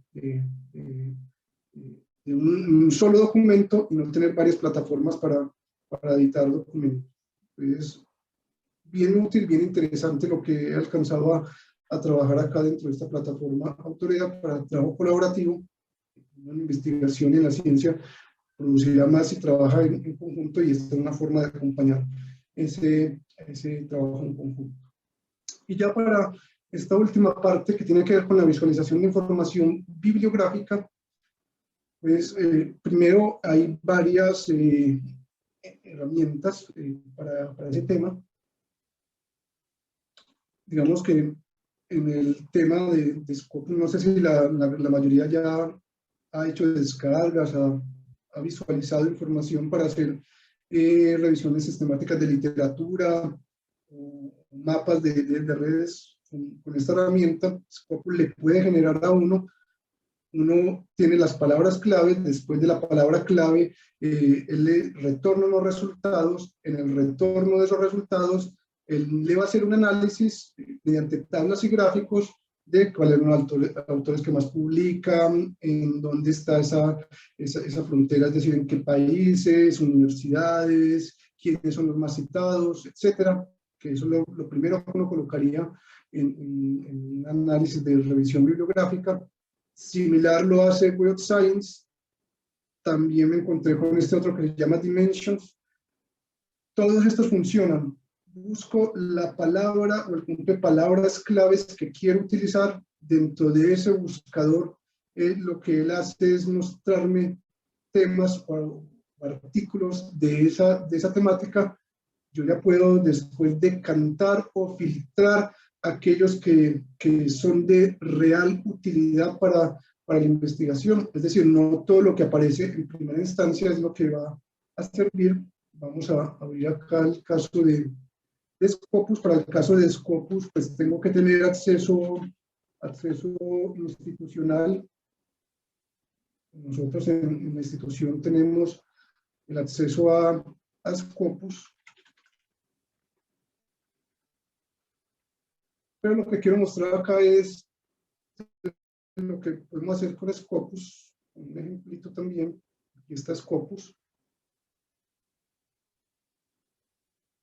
un solo documento y no tener varias plataformas para editar documentos. Es bien útil, bien interesante lo que he alcanzado a trabajar acá dentro de esta plataforma Autorea para el trabajo colaborativo. Una investigación en la ciencia producirá más si trabaja en conjunto, y esta es una forma de acompañar ese trabajo en conjunto. Y ya para esta última parte que tiene que ver con la visualización de información bibliográfica, pues primero hay varias herramientas para ese tema. Digamos que en el tema de Scopus, no sé si la mayoría ya ha hecho descargas, ha visualizado información para hacer revisiones sistemáticas de literatura, o mapas de redes. Con esta herramienta, Scopus le puede generar a uno tiene las palabras clave, después de la palabra clave, él le retorna los resultados, en el retorno de esos resultados, él le va a hacer un análisis mediante tablas y gráficos de cuáles son los autores que más publican, en dónde está esa frontera, es decir, en qué países, universidades, quiénes son los más citados, etcétera, que eso es lo primero que uno colocaría en un análisis de revisión bibliográfica. Similar lo hace Web of Science. También me encontré con este otro que se llama Dimensions. Todos estos funcionan. Busco la palabra o el conjunto de palabras claves que quiero utilizar dentro de ese buscador. Lo que él hace es mostrarme temas o artículos de esa temática. Yo ya puedo después decantar o filtrar aquellos que son de real utilidad para la investigación. Es decir, no todo lo que aparece en primera instancia es lo que va a servir. Vamos a abrir acá el caso de Scopus. Para el caso de Scopus, pues tengo que tener acceso institucional. Nosotros en la institución tenemos el acceso a Scopus. Pero lo que quiero mostrar acá es lo que podemos hacer con Scopus. Un ejemplito también. Aquí está Scopus.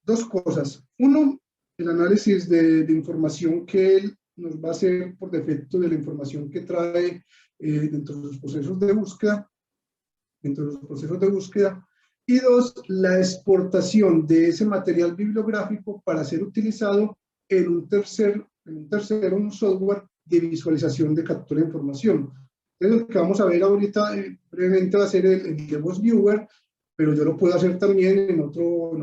Dos cosas. Uno, el análisis de información que él nos va a hacer por defecto de la información que trae dentro de los procesos de búsqueda. Y dos, la exportación de ese material bibliográfico para ser utilizado en un tercero, un software de visualización de captura de información. Entonces, lo que vamos a ver ahorita brevemente va a ser el DevOps Viewer, pero yo lo puedo hacer también en otros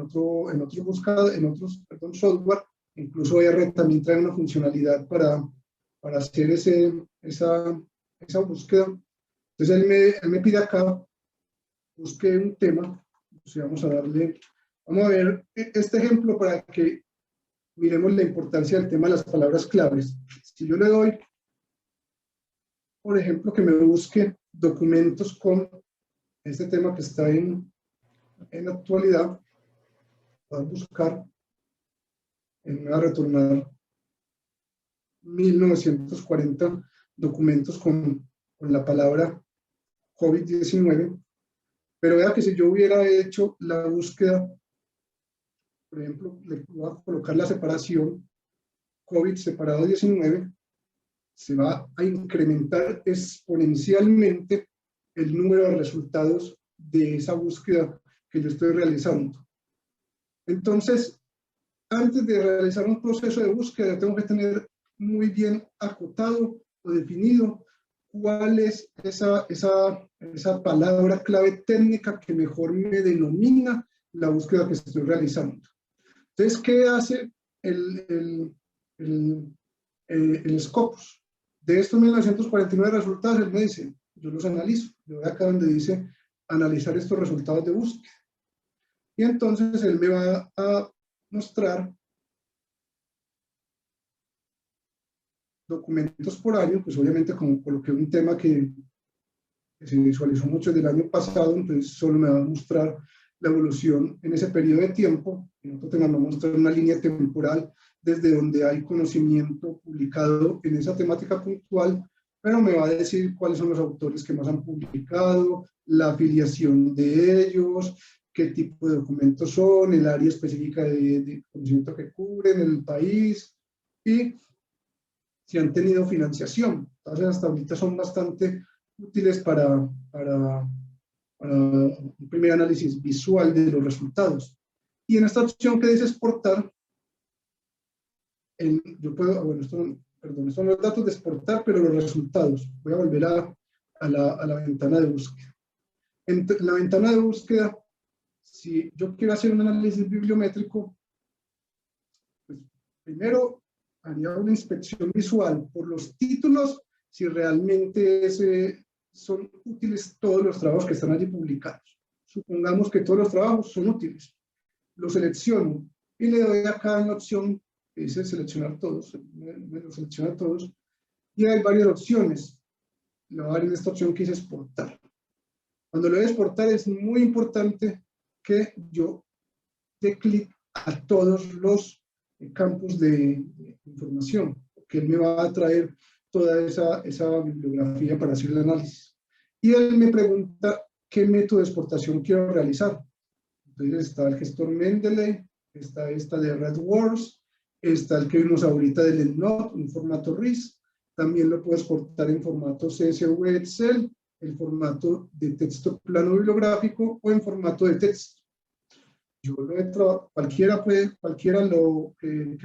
software. Incluso R también trae una funcionalidad para hacer esa búsqueda. Entonces, él me pide acá, busque un tema. Entonces, vamos a ver este ejemplo para que miremos la importancia del tema de las palabras claves. Si yo le doy, por ejemplo, que me busque documentos con este tema que está en actualidad, voy a buscar, me va a retornar 1940 documentos con la palabra COVID-19, pero vea que si yo hubiera hecho la búsqueda, por ejemplo, le voy a colocar la separación COVID separado 19, se va a incrementar exponencialmente el número de resultados de esa búsqueda que yo estoy realizando. Entonces, antes de realizar un proceso de búsqueda, tengo que tener muy bien acotado o definido cuál es esa palabra clave técnica que mejor me denomina la búsqueda que estoy realizando. Entonces, ¿qué hace el Scopus? De estos 1949 resultados, él me dice, yo los analizo. Yo voy acá donde dice analizar estos resultados de búsqueda. Y entonces él me va a mostrar documentos por año, pues obviamente como coloqué un tema que se visualizó mucho del año pasado, entonces solo me va a mostrar la evolución en ese periodo de tiempo. Y nosotros vamos a mostrar una línea temporal desde donde hay conocimiento publicado en esa temática puntual, pero me va a decir cuáles son los autores que más han publicado, la afiliación de ellos, qué tipo de documentos son, el área específica de conocimiento que cubren, el país y si han tenido financiación. Entonces, hasta ahorita son bastante útiles para un primer análisis visual de los resultados. Y en esta opción que dice exportar, yo puedo, bueno, esto perdón, son los datos de exportar, pero los resultados. Voy a volver a la ventana de búsqueda. En la ventana de búsqueda, si yo quiero hacer un análisis bibliométrico, pues primero haría una inspección visual por los títulos, si realmente son útiles todos los trabajos que están allí publicados. Supongamos que todos los trabajos son útiles. Los selecciono y le doy acá en la opción que dice seleccionar todos, me lo selecciona todos, y hay varias opciones. Le voy a dar en esta opción que dice exportar. Cuando lo voy a exportar es muy importante que yo dé clic a todos los campos de información, que él me va a traer toda esa bibliografía para hacer el análisis. Y él me pregunta qué método de exportación quiero realizar. Entonces está el gestor Mendeley, está esta de RedWords, está el que vimos ahorita del EndNote, un formato RIS. También lo puedo exportar en formato CSV Excel, el formato de texto plano bibliográfico o en formato de texto. Yo cualquiera que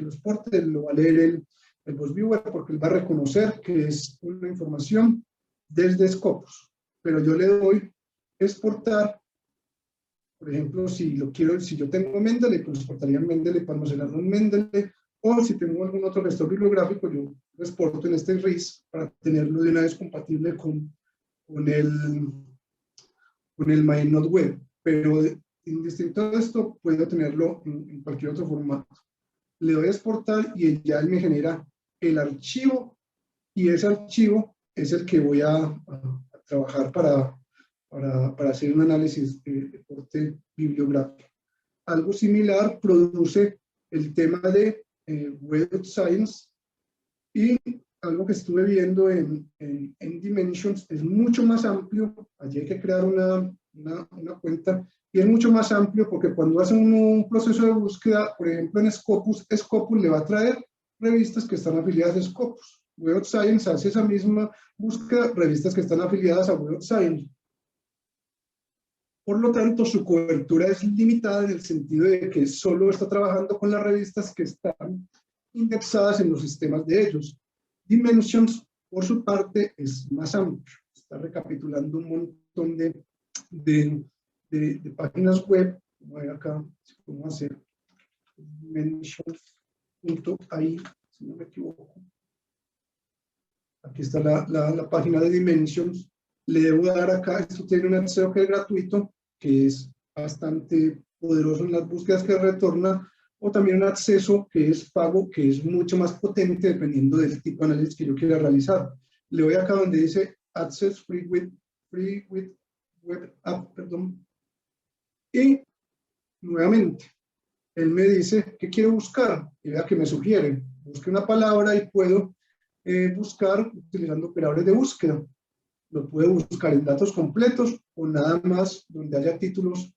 lo exporte, lo va a leer el BossViewer porque él va a reconocer que es una información desde Scopus. Pero yo le doy exportar, por ejemplo, si yo tengo Mendeley, pues exportaría Mendeley para almacenarlo en Mendeley, o si tengo algún otro gestor bibliográfico, yo lo exporto en este RIS para tenerlo de una vez compatible con el MyNote Web. Pero indistinto de esto, puedo tenerlo en cualquier otro formato. Le doy a exportar y ya él me genera el archivo, y ese archivo es el que voy a trabajar para hacer un análisis de corte bibliográfico. Algo similar produce el tema de Web Science, y algo que estuve viendo en Dimensions es mucho más amplio. Allí hay que crear una cuenta, y es mucho más amplio porque cuando hacen un proceso de búsqueda, por ejemplo en Scopus, Scopus le va a traer revistas que están afiliadas a Scopus. Web Science hace esa misma búsqueda, revistas que están afiliadas a Web Science. Por lo tanto, su cobertura es limitada en el sentido de que solo está trabajando con las revistas que están indexadas en los sistemas de ellos. Dimensions, por su parte, es más amplio. Está recapitulando un montón de páginas web. Voy acá, vamos a hacer dimensions.ai, si no me equivoco. Aquí está la página de Dimensions. Le debo dar acá, esto tiene un acceso que es gratuito, que es bastante poderoso en las búsquedas que retorna, o también un acceso que es pago, que es mucho más potente dependiendo del tipo de análisis que yo quiera realizar. Le voy acá donde dice Access Free with Web App, perdón. Y nuevamente, él me dice qué quiero buscar, y vea que me sugiere, busque una palabra y puedo buscar utilizando operadores de búsqueda. Lo puedo buscar en datos completos o nada más donde haya títulos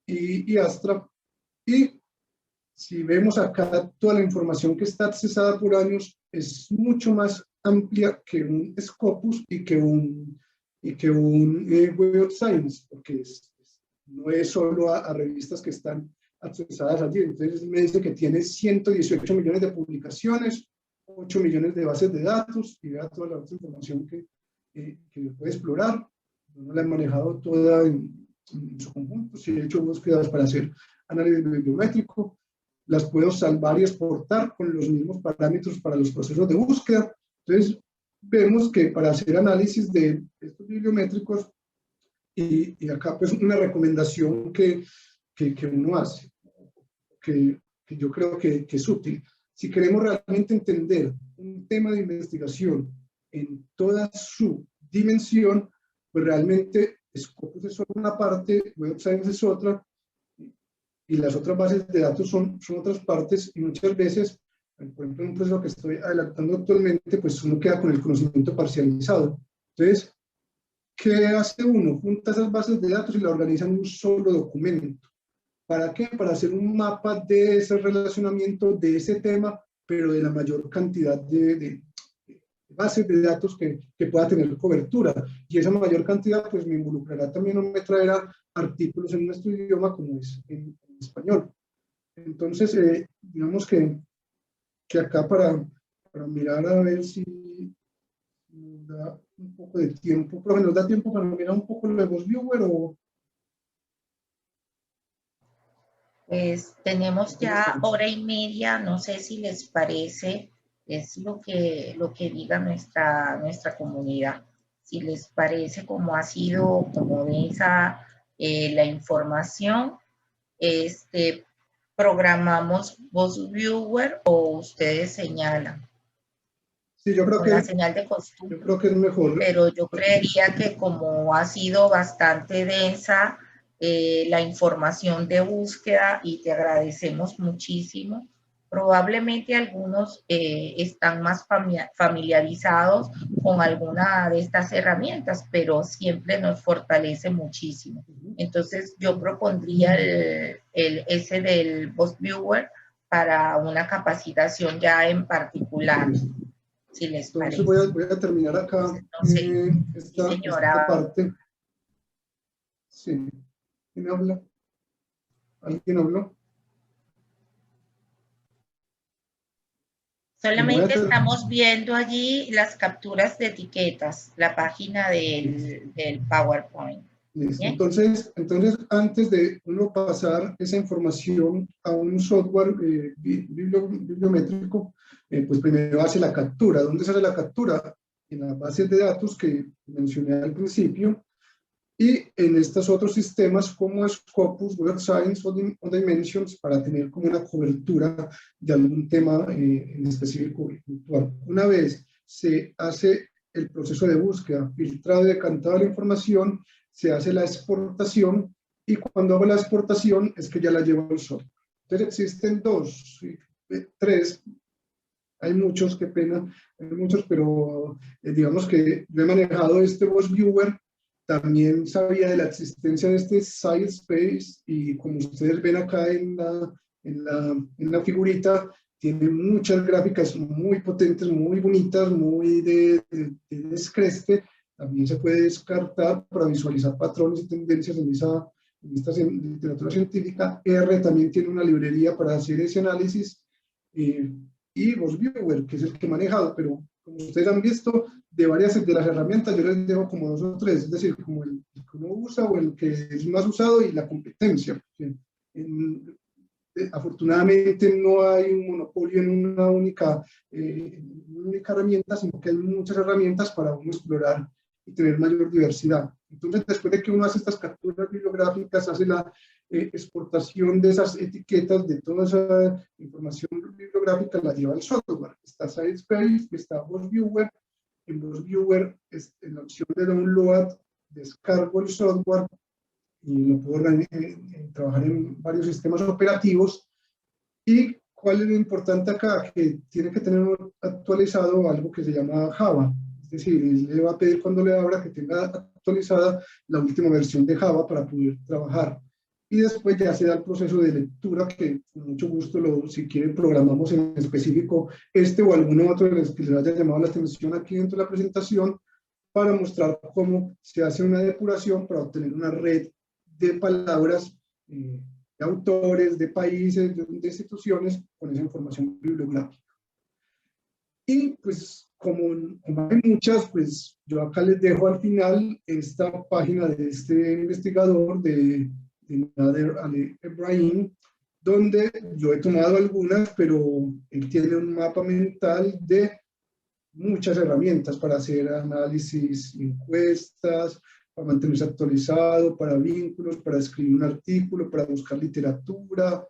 y Astra. Y si vemos acá toda la información que está accesada por años, es mucho más amplia que un Scopus y que un Web of Science, porque no es solo a revistas que están accesadas allí. Entonces me dice que tiene 118 millones de publicaciones, 8 millones de bases de datos, y vea toda la otra información que puede explorar. No la he manejado toda en su conjunto. Si he hecho búsquedas para hacer análisis bibliométrico, las puedo salvar y exportar con los mismos parámetros para los procesos de búsqueda. Entonces, vemos que para hacer análisis de estos bibliométricos, y acá pues una recomendación que uno hace, que yo creo que es útil. Si queremos realmente entender un tema de investigación en toda su dimensión, pues realmente Scopus es solo una parte, Web Science es otra, y las otras bases de datos son otras partes, y muchas veces, por ejemplo, en un proceso que estoy adelantando actualmente, pues uno queda con el conocimiento parcializado. Entonces, ¿qué hace uno? Junta esas bases de datos y la organiza en un solo documento. ¿Para qué? Para hacer un mapa de ese relacionamiento, de ese tema, pero de la mayor cantidad de bases de datos que pueda tener cobertura. Y esa mayor cantidad pues me involucrará también o me traerá artículos en nuestro idioma como es en español. Entonces, digamos que acá para para mirar a ver si nos da un poco de tiempo. Profe, ¿nos da tiempo para mirar un poco lo de VoiceViewer o...? Pues tenemos ya hora y media, no sé si les parece, es lo que diga nuestra comunidad. Si les parece como ha sido, como densa la información, programamos VoiceViewer o ustedes señalan. Sí, yo creo Con que, la señal de costumbre. yo creo que es mejor. Pero yo creería que como ha sido bastante densa la información de búsqueda y te agradecemos muchísimo, probablemente algunos están más familiarizados con alguna de estas herramientas, pero siempre nos fortalece muchísimo. Entonces yo propondría ese del VoiceViewer para una capacitación ya en particular. Si les parece. Entonces voy a terminar acá. No sé. Esta parte. Sí. ¿Quién habla? ¿Alguien habló? Solamente estamos viendo allí las capturas de etiquetas, la página del PowerPoint. Entonces, antes de uno pasar esa información a un software bibliométrico, pues primero hace la captura. ¿Dónde sale la captura? En las bases de datos que mencioné al principio y en estos otros sistemas como Scopus, Web Science o Dimensions para tener como una cobertura de algún tema en específico virtual. Una vez se hace el proceso de búsqueda, filtrado y decantado la información, se hace la exportación y cuando hago la exportación es que ya la llevo al software. Entonces existen tres, hay muchos, qué pena, hay muchos, pero digamos que yo he manejado este VoiceViewer, también sabía de la existencia de este SciSpace y como ustedes ven acá en la figurita, tiene muchas gráficas muy potentes, muy bonitas, muy de descreste. También se puede descartar para visualizar patrones y tendencias en esta literatura científica. R también tiene una librería para hacer ese análisis. Y VoiceViewer, que es el que he manejado, pero como ustedes han visto, de varias de las herramientas yo les dejo como 2 o 3, es decir, como el que uno usa o el que es más usado y la competencia. Afortunadamente no hay un monopolio en una única herramienta, sino que hay muchas herramientas para uno explorar y tener mayor diversidad. Entonces, después de que uno hace estas capturas bibliográficas, hace la exportación de esas etiquetas, de toda esa información bibliográfica, la lleva al software. Está SciSpace, está VoiceViewer. En VoiceViewer, en la opción de download, descargo el software y lo puedo trabajar en varios sistemas operativos. ¿Y cuál es lo importante acá? Que tiene que tener actualizado algo que se llama Java. Es decir, le va a pedir cuando le abra que tenga actualizada la última versión de Java para poder trabajar. Y después ya se da el proceso de lectura que con mucho gusto, si quieren, programamos en específico este o alguno otro de los que les haya llamado la atención aquí dentro de la presentación para mostrar cómo se hace una depuración para obtener una red de palabras, de autores, de países, de instituciones con esa información bibliográfica. Y pues como hay muchas, pues yo acá les dejo al final esta página de este investigador de Nader Ali-Ebrahim, donde yo he tomado algunas, pero él tiene un mapa mental de muchas herramientas para hacer análisis, encuestas, para mantenerse actualizado, para vínculos, para escribir un artículo, para buscar literatura,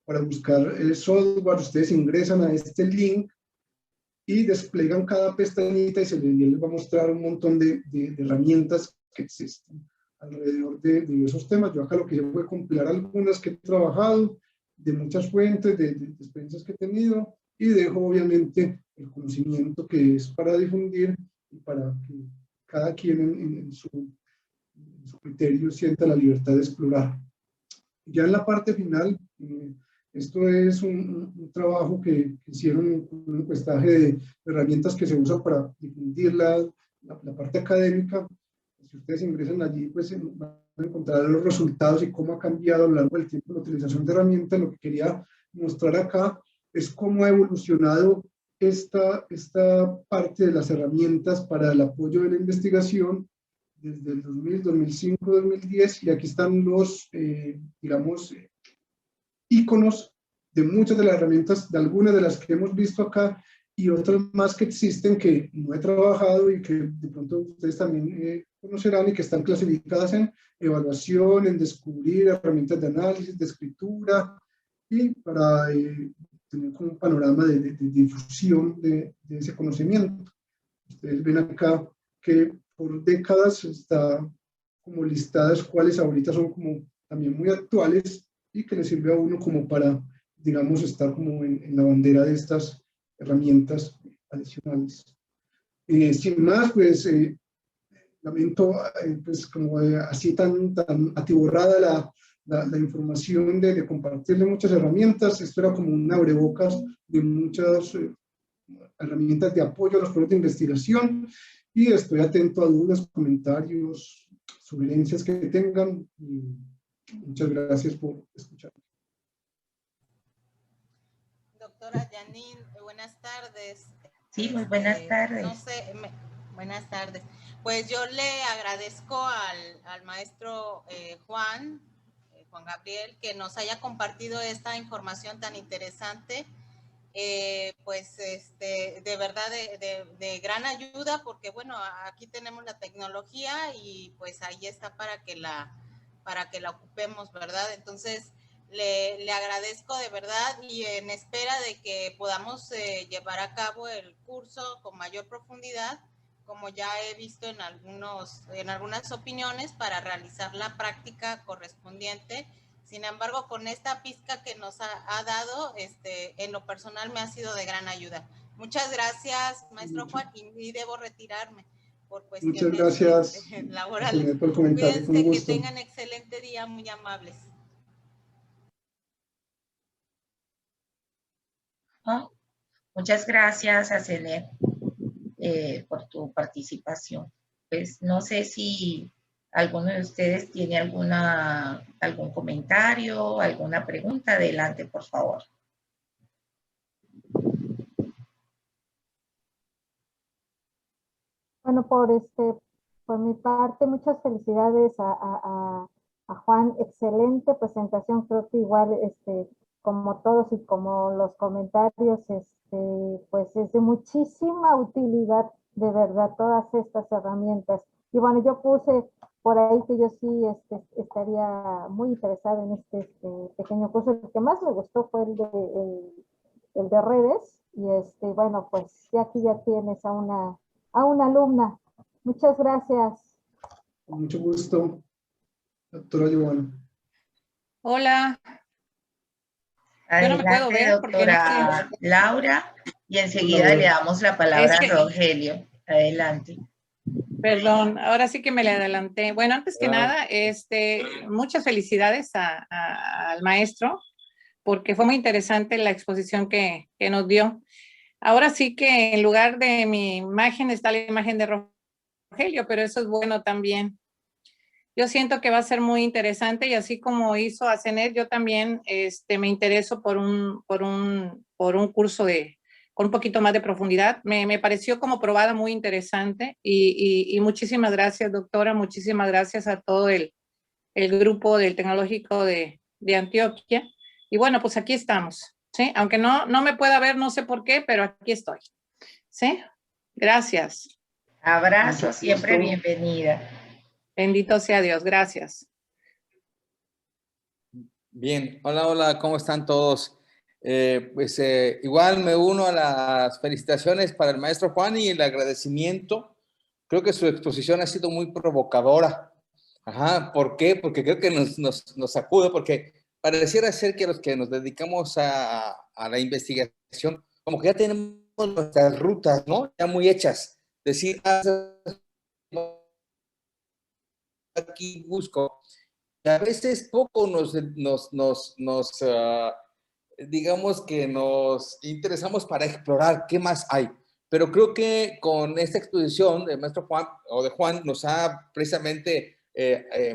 para buscar el software. Ustedes ingresan a este link y desplegan cada pestañita y les va a mostrar un montón de herramientas que existen alrededor de esos temas. Yo acá lo que hice fue compilar algunas que he trabajado, de muchas fuentes, de experiencias que he tenido, y dejo obviamente el conocimiento que es para difundir y para que cada quien en su criterio sienta la libertad de explorar. Ya en la parte final, esto es un trabajo que hicieron un encuestaje de herramientas que se usan para difundir la parte académica. Si ustedes ingresan allí, pues van a encontrar los resultados y cómo ha cambiado a lo largo del tiempo la utilización de herramientas. Lo que quería mostrar acá es cómo ha evolucionado esta parte de las herramientas para el apoyo de la investigación desde el 2000, 2005, 2010, y aquí están los, digamos, íconos de muchas de las herramientas, de algunas de las que hemos visto acá, y otras más que existen que no he trabajado y que de pronto ustedes también conocerán, y que están clasificadas en evaluación, en descubrir, herramientas de análisis, de escritura, y para tener como un panorama de difusión de ese conocimiento. Ustedes ven acá que por décadas está como listadas cuáles ahorita son como también muy actuales y que le sirve a uno como para, digamos, estar como en la bandera de estas herramientas adicionales. Sin más, pues lamento, pues como así tan atiborrada la información de compartirle muchas herramientas. Esto era como un abrebocas de muchas herramientas de apoyo a los proyectos de investigación, y estoy atento a dudas, comentarios, sugerencias que tengan. Y muchas gracias por escuchar. Doctora Janine, buenas tardes. Sí, muy buenas tardes. No sé, buenas tardes. Pues yo le agradezco al maestro Juan Gabriel, que nos haya compartido esta información tan interesante. Pues de verdad de gran ayuda, porque bueno, aquí tenemos la tecnología y pues ahí está para que la ocupemos, ¿verdad? Entonces le agradezco de verdad, y en espera de que podamos llevar a cabo el curso con mayor profundidad, como ya he visto en algunas opiniones, para realizar la práctica correspondiente. Sin embargo, con esta pizca que nos ha dado, en lo personal me ha sido de gran ayuda. Muchas gracias, maestro Juan, y debo retirarme por cuestiones Muchas gracias, laborales. por el comentario. Cuídense, que tengan excelente día, muy amables. Oh, muchas gracias, Acele, por tu participación. Pues no sé si alguno de ustedes tiene algún comentario, alguna pregunta. Adelante, por favor. Bueno, por mi parte, muchas felicidades a Juan. Excelente presentación. Creo que igual, como todos y como los comentarios, pues es de muchísima utilidad, de verdad, todas estas herramientas. Y bueno, yo puse por ahí que yo sí estaría muy interesada en este pequeño curso. El que más me gustó fue el de redes. Y bueno, pues ya aquí ya tienes a una alumna. Muchas gracias. Con mucho gusto, doctora Giovanna. Hola. Adelante, yo no me puedo ver, doctora porque Laura, y enseguida le damos la palabra a Rogelio. Adelante. Perdón, ahora sí que me le adelanté. Bueno, antes que nada, muchas felicidades al maestro, porque fue muy interesante la exposición que nos dio. Ahora sí que en lugar de mi imagen está la imagen de Rogelio, pero eso es bueno también. Yo siento que va a ser muy interesante, y así como hizo Asenet, yo también me intereso por un curso con un poquito más de profundidad. Me pareció como probada muy interesante, y muchísimas gracias, doctora, muchísimas gracias a todo el grupo del Tecnológico de Antioquia. Y bueno, pues aquí estamos, ¿sí? Aunque no me pueda ver, no sé por qué, pero aquí estoy, ¿sí? Gracias. Abrazo, siempre bienvenida. Bendito sea Dios, gracias. Bien, hola, ¿cómo están todos? Igual me uno a las felicitaciones para el maestro Juan y el agradecimiento. Creo que su exposición ha sido muy provocadora. Ajá, ¿por qué? Porque creo que nos sacude, porque pareciera ser que los que nos dedicamos a la investigación, como que ya tenemos nuestras rutas, ¿no? Ya muy hechas. Decir, aquí busco. A veces poco digamos que nos interesamos para explorar qué más hay. Pero creo que con esta exposición del maestro Juan, o de Juan, nos ha precisamente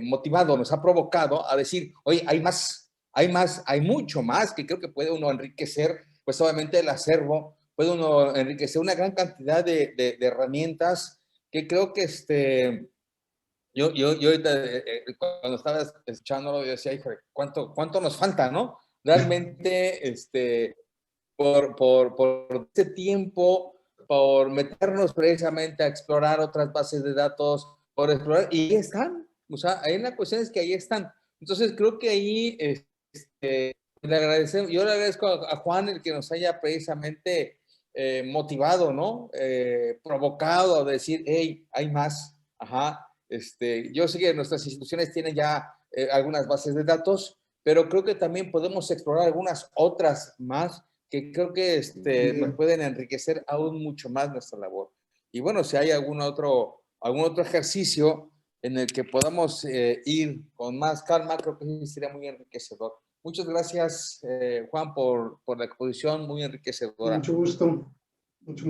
motivado, nos ha provocado a decir, oye, hay más, hay mucho más que creo que puede uno enriquecer, pues obviamente el acervo puede uno enriquecer una gran cantidad de herramientas que creo que yo ahorita, cuando estaba escuchándolo, yo decía, híjole, ¿cuánto nos falta, no? Realmente, por ese tiempo, por meternos precisamente a explorar otras bases de datos, por explorar, y ahí están, o sea, ahí la cuestión es que ahí están. Entonces, creo que ahí, yo le agradezco a Juan el que nos haya precisamente motivado, ¿no? Provocado a decir, hey, hay más, ajá. Yo sé que nuestras instituciones tienen ya algunas bases de datos, pero creo que también podemos explorar algunas otras más que creo que nos pueden enriquecer aún mucho más nuestra labor. Y bueno, si hay algún otro ejercicio en el que podamos ir con más calma, creo que sería muy enriquecedor. Muchas gracias, Juan, por la exposición, muy enriquecedora. Mucho gusto, mucho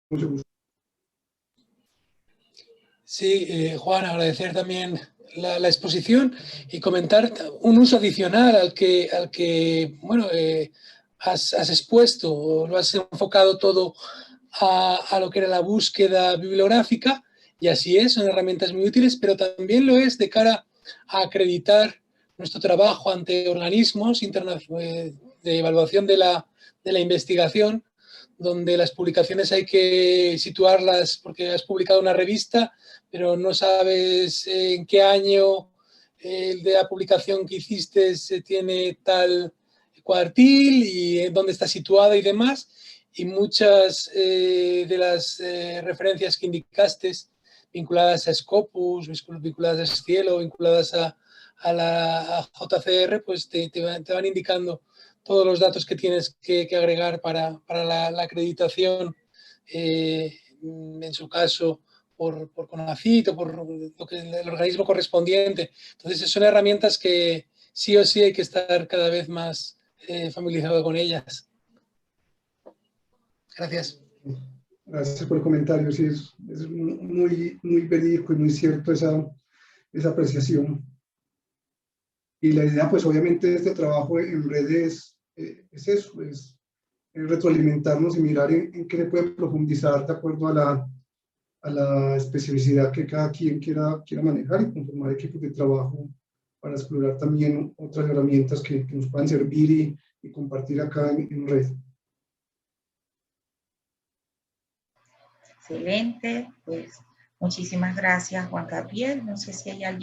gusto. Sí, Juan, agradecer también la exposición y comentar un uso adicional al que bueno, has expuesto, o lo has enfocado todo a lo que era la búsqueda bibliográfica, y así es, son herramientas muy útiles, pero también lo es de cara a acreditar nuestro trabajo ante organismos de evaluación de la investigación, donde las publicaciones hay que situarlas porque has publicado una revista, pero no sabes en qué año el de la publicación que hiciste tiene tal cuartil y dónde está situada y demás. Y muchas de las referencias que indicaste vinculadas a Scopus, vinculadas a Scielo, vinculadas a la JCR, pues te van indicando todos los datos que tienes que agregar para la acreditación, en su caso por CONACYT o por el organismo correspondiente. Entonces son herramientas que sí o sí hay que estar cada vez más familiarizado con ellas. Gracias. Gracias por el comentario, sí, es muy verídico y muy cierto esa apreciación. Y la idea, pues obviamente, de este trabajo en redes es eso, es retroalimentarnos y mirar en qué se puede profundizar de acuerdo a la especificidad que cada quien quiera manejar y conformar equipos de trabajo para explorar también otras herramientas que nos puedan servir y compartir acá en red. Excelente, pues muchísimas gracias, Juan Gabriel. No sé si hay alguien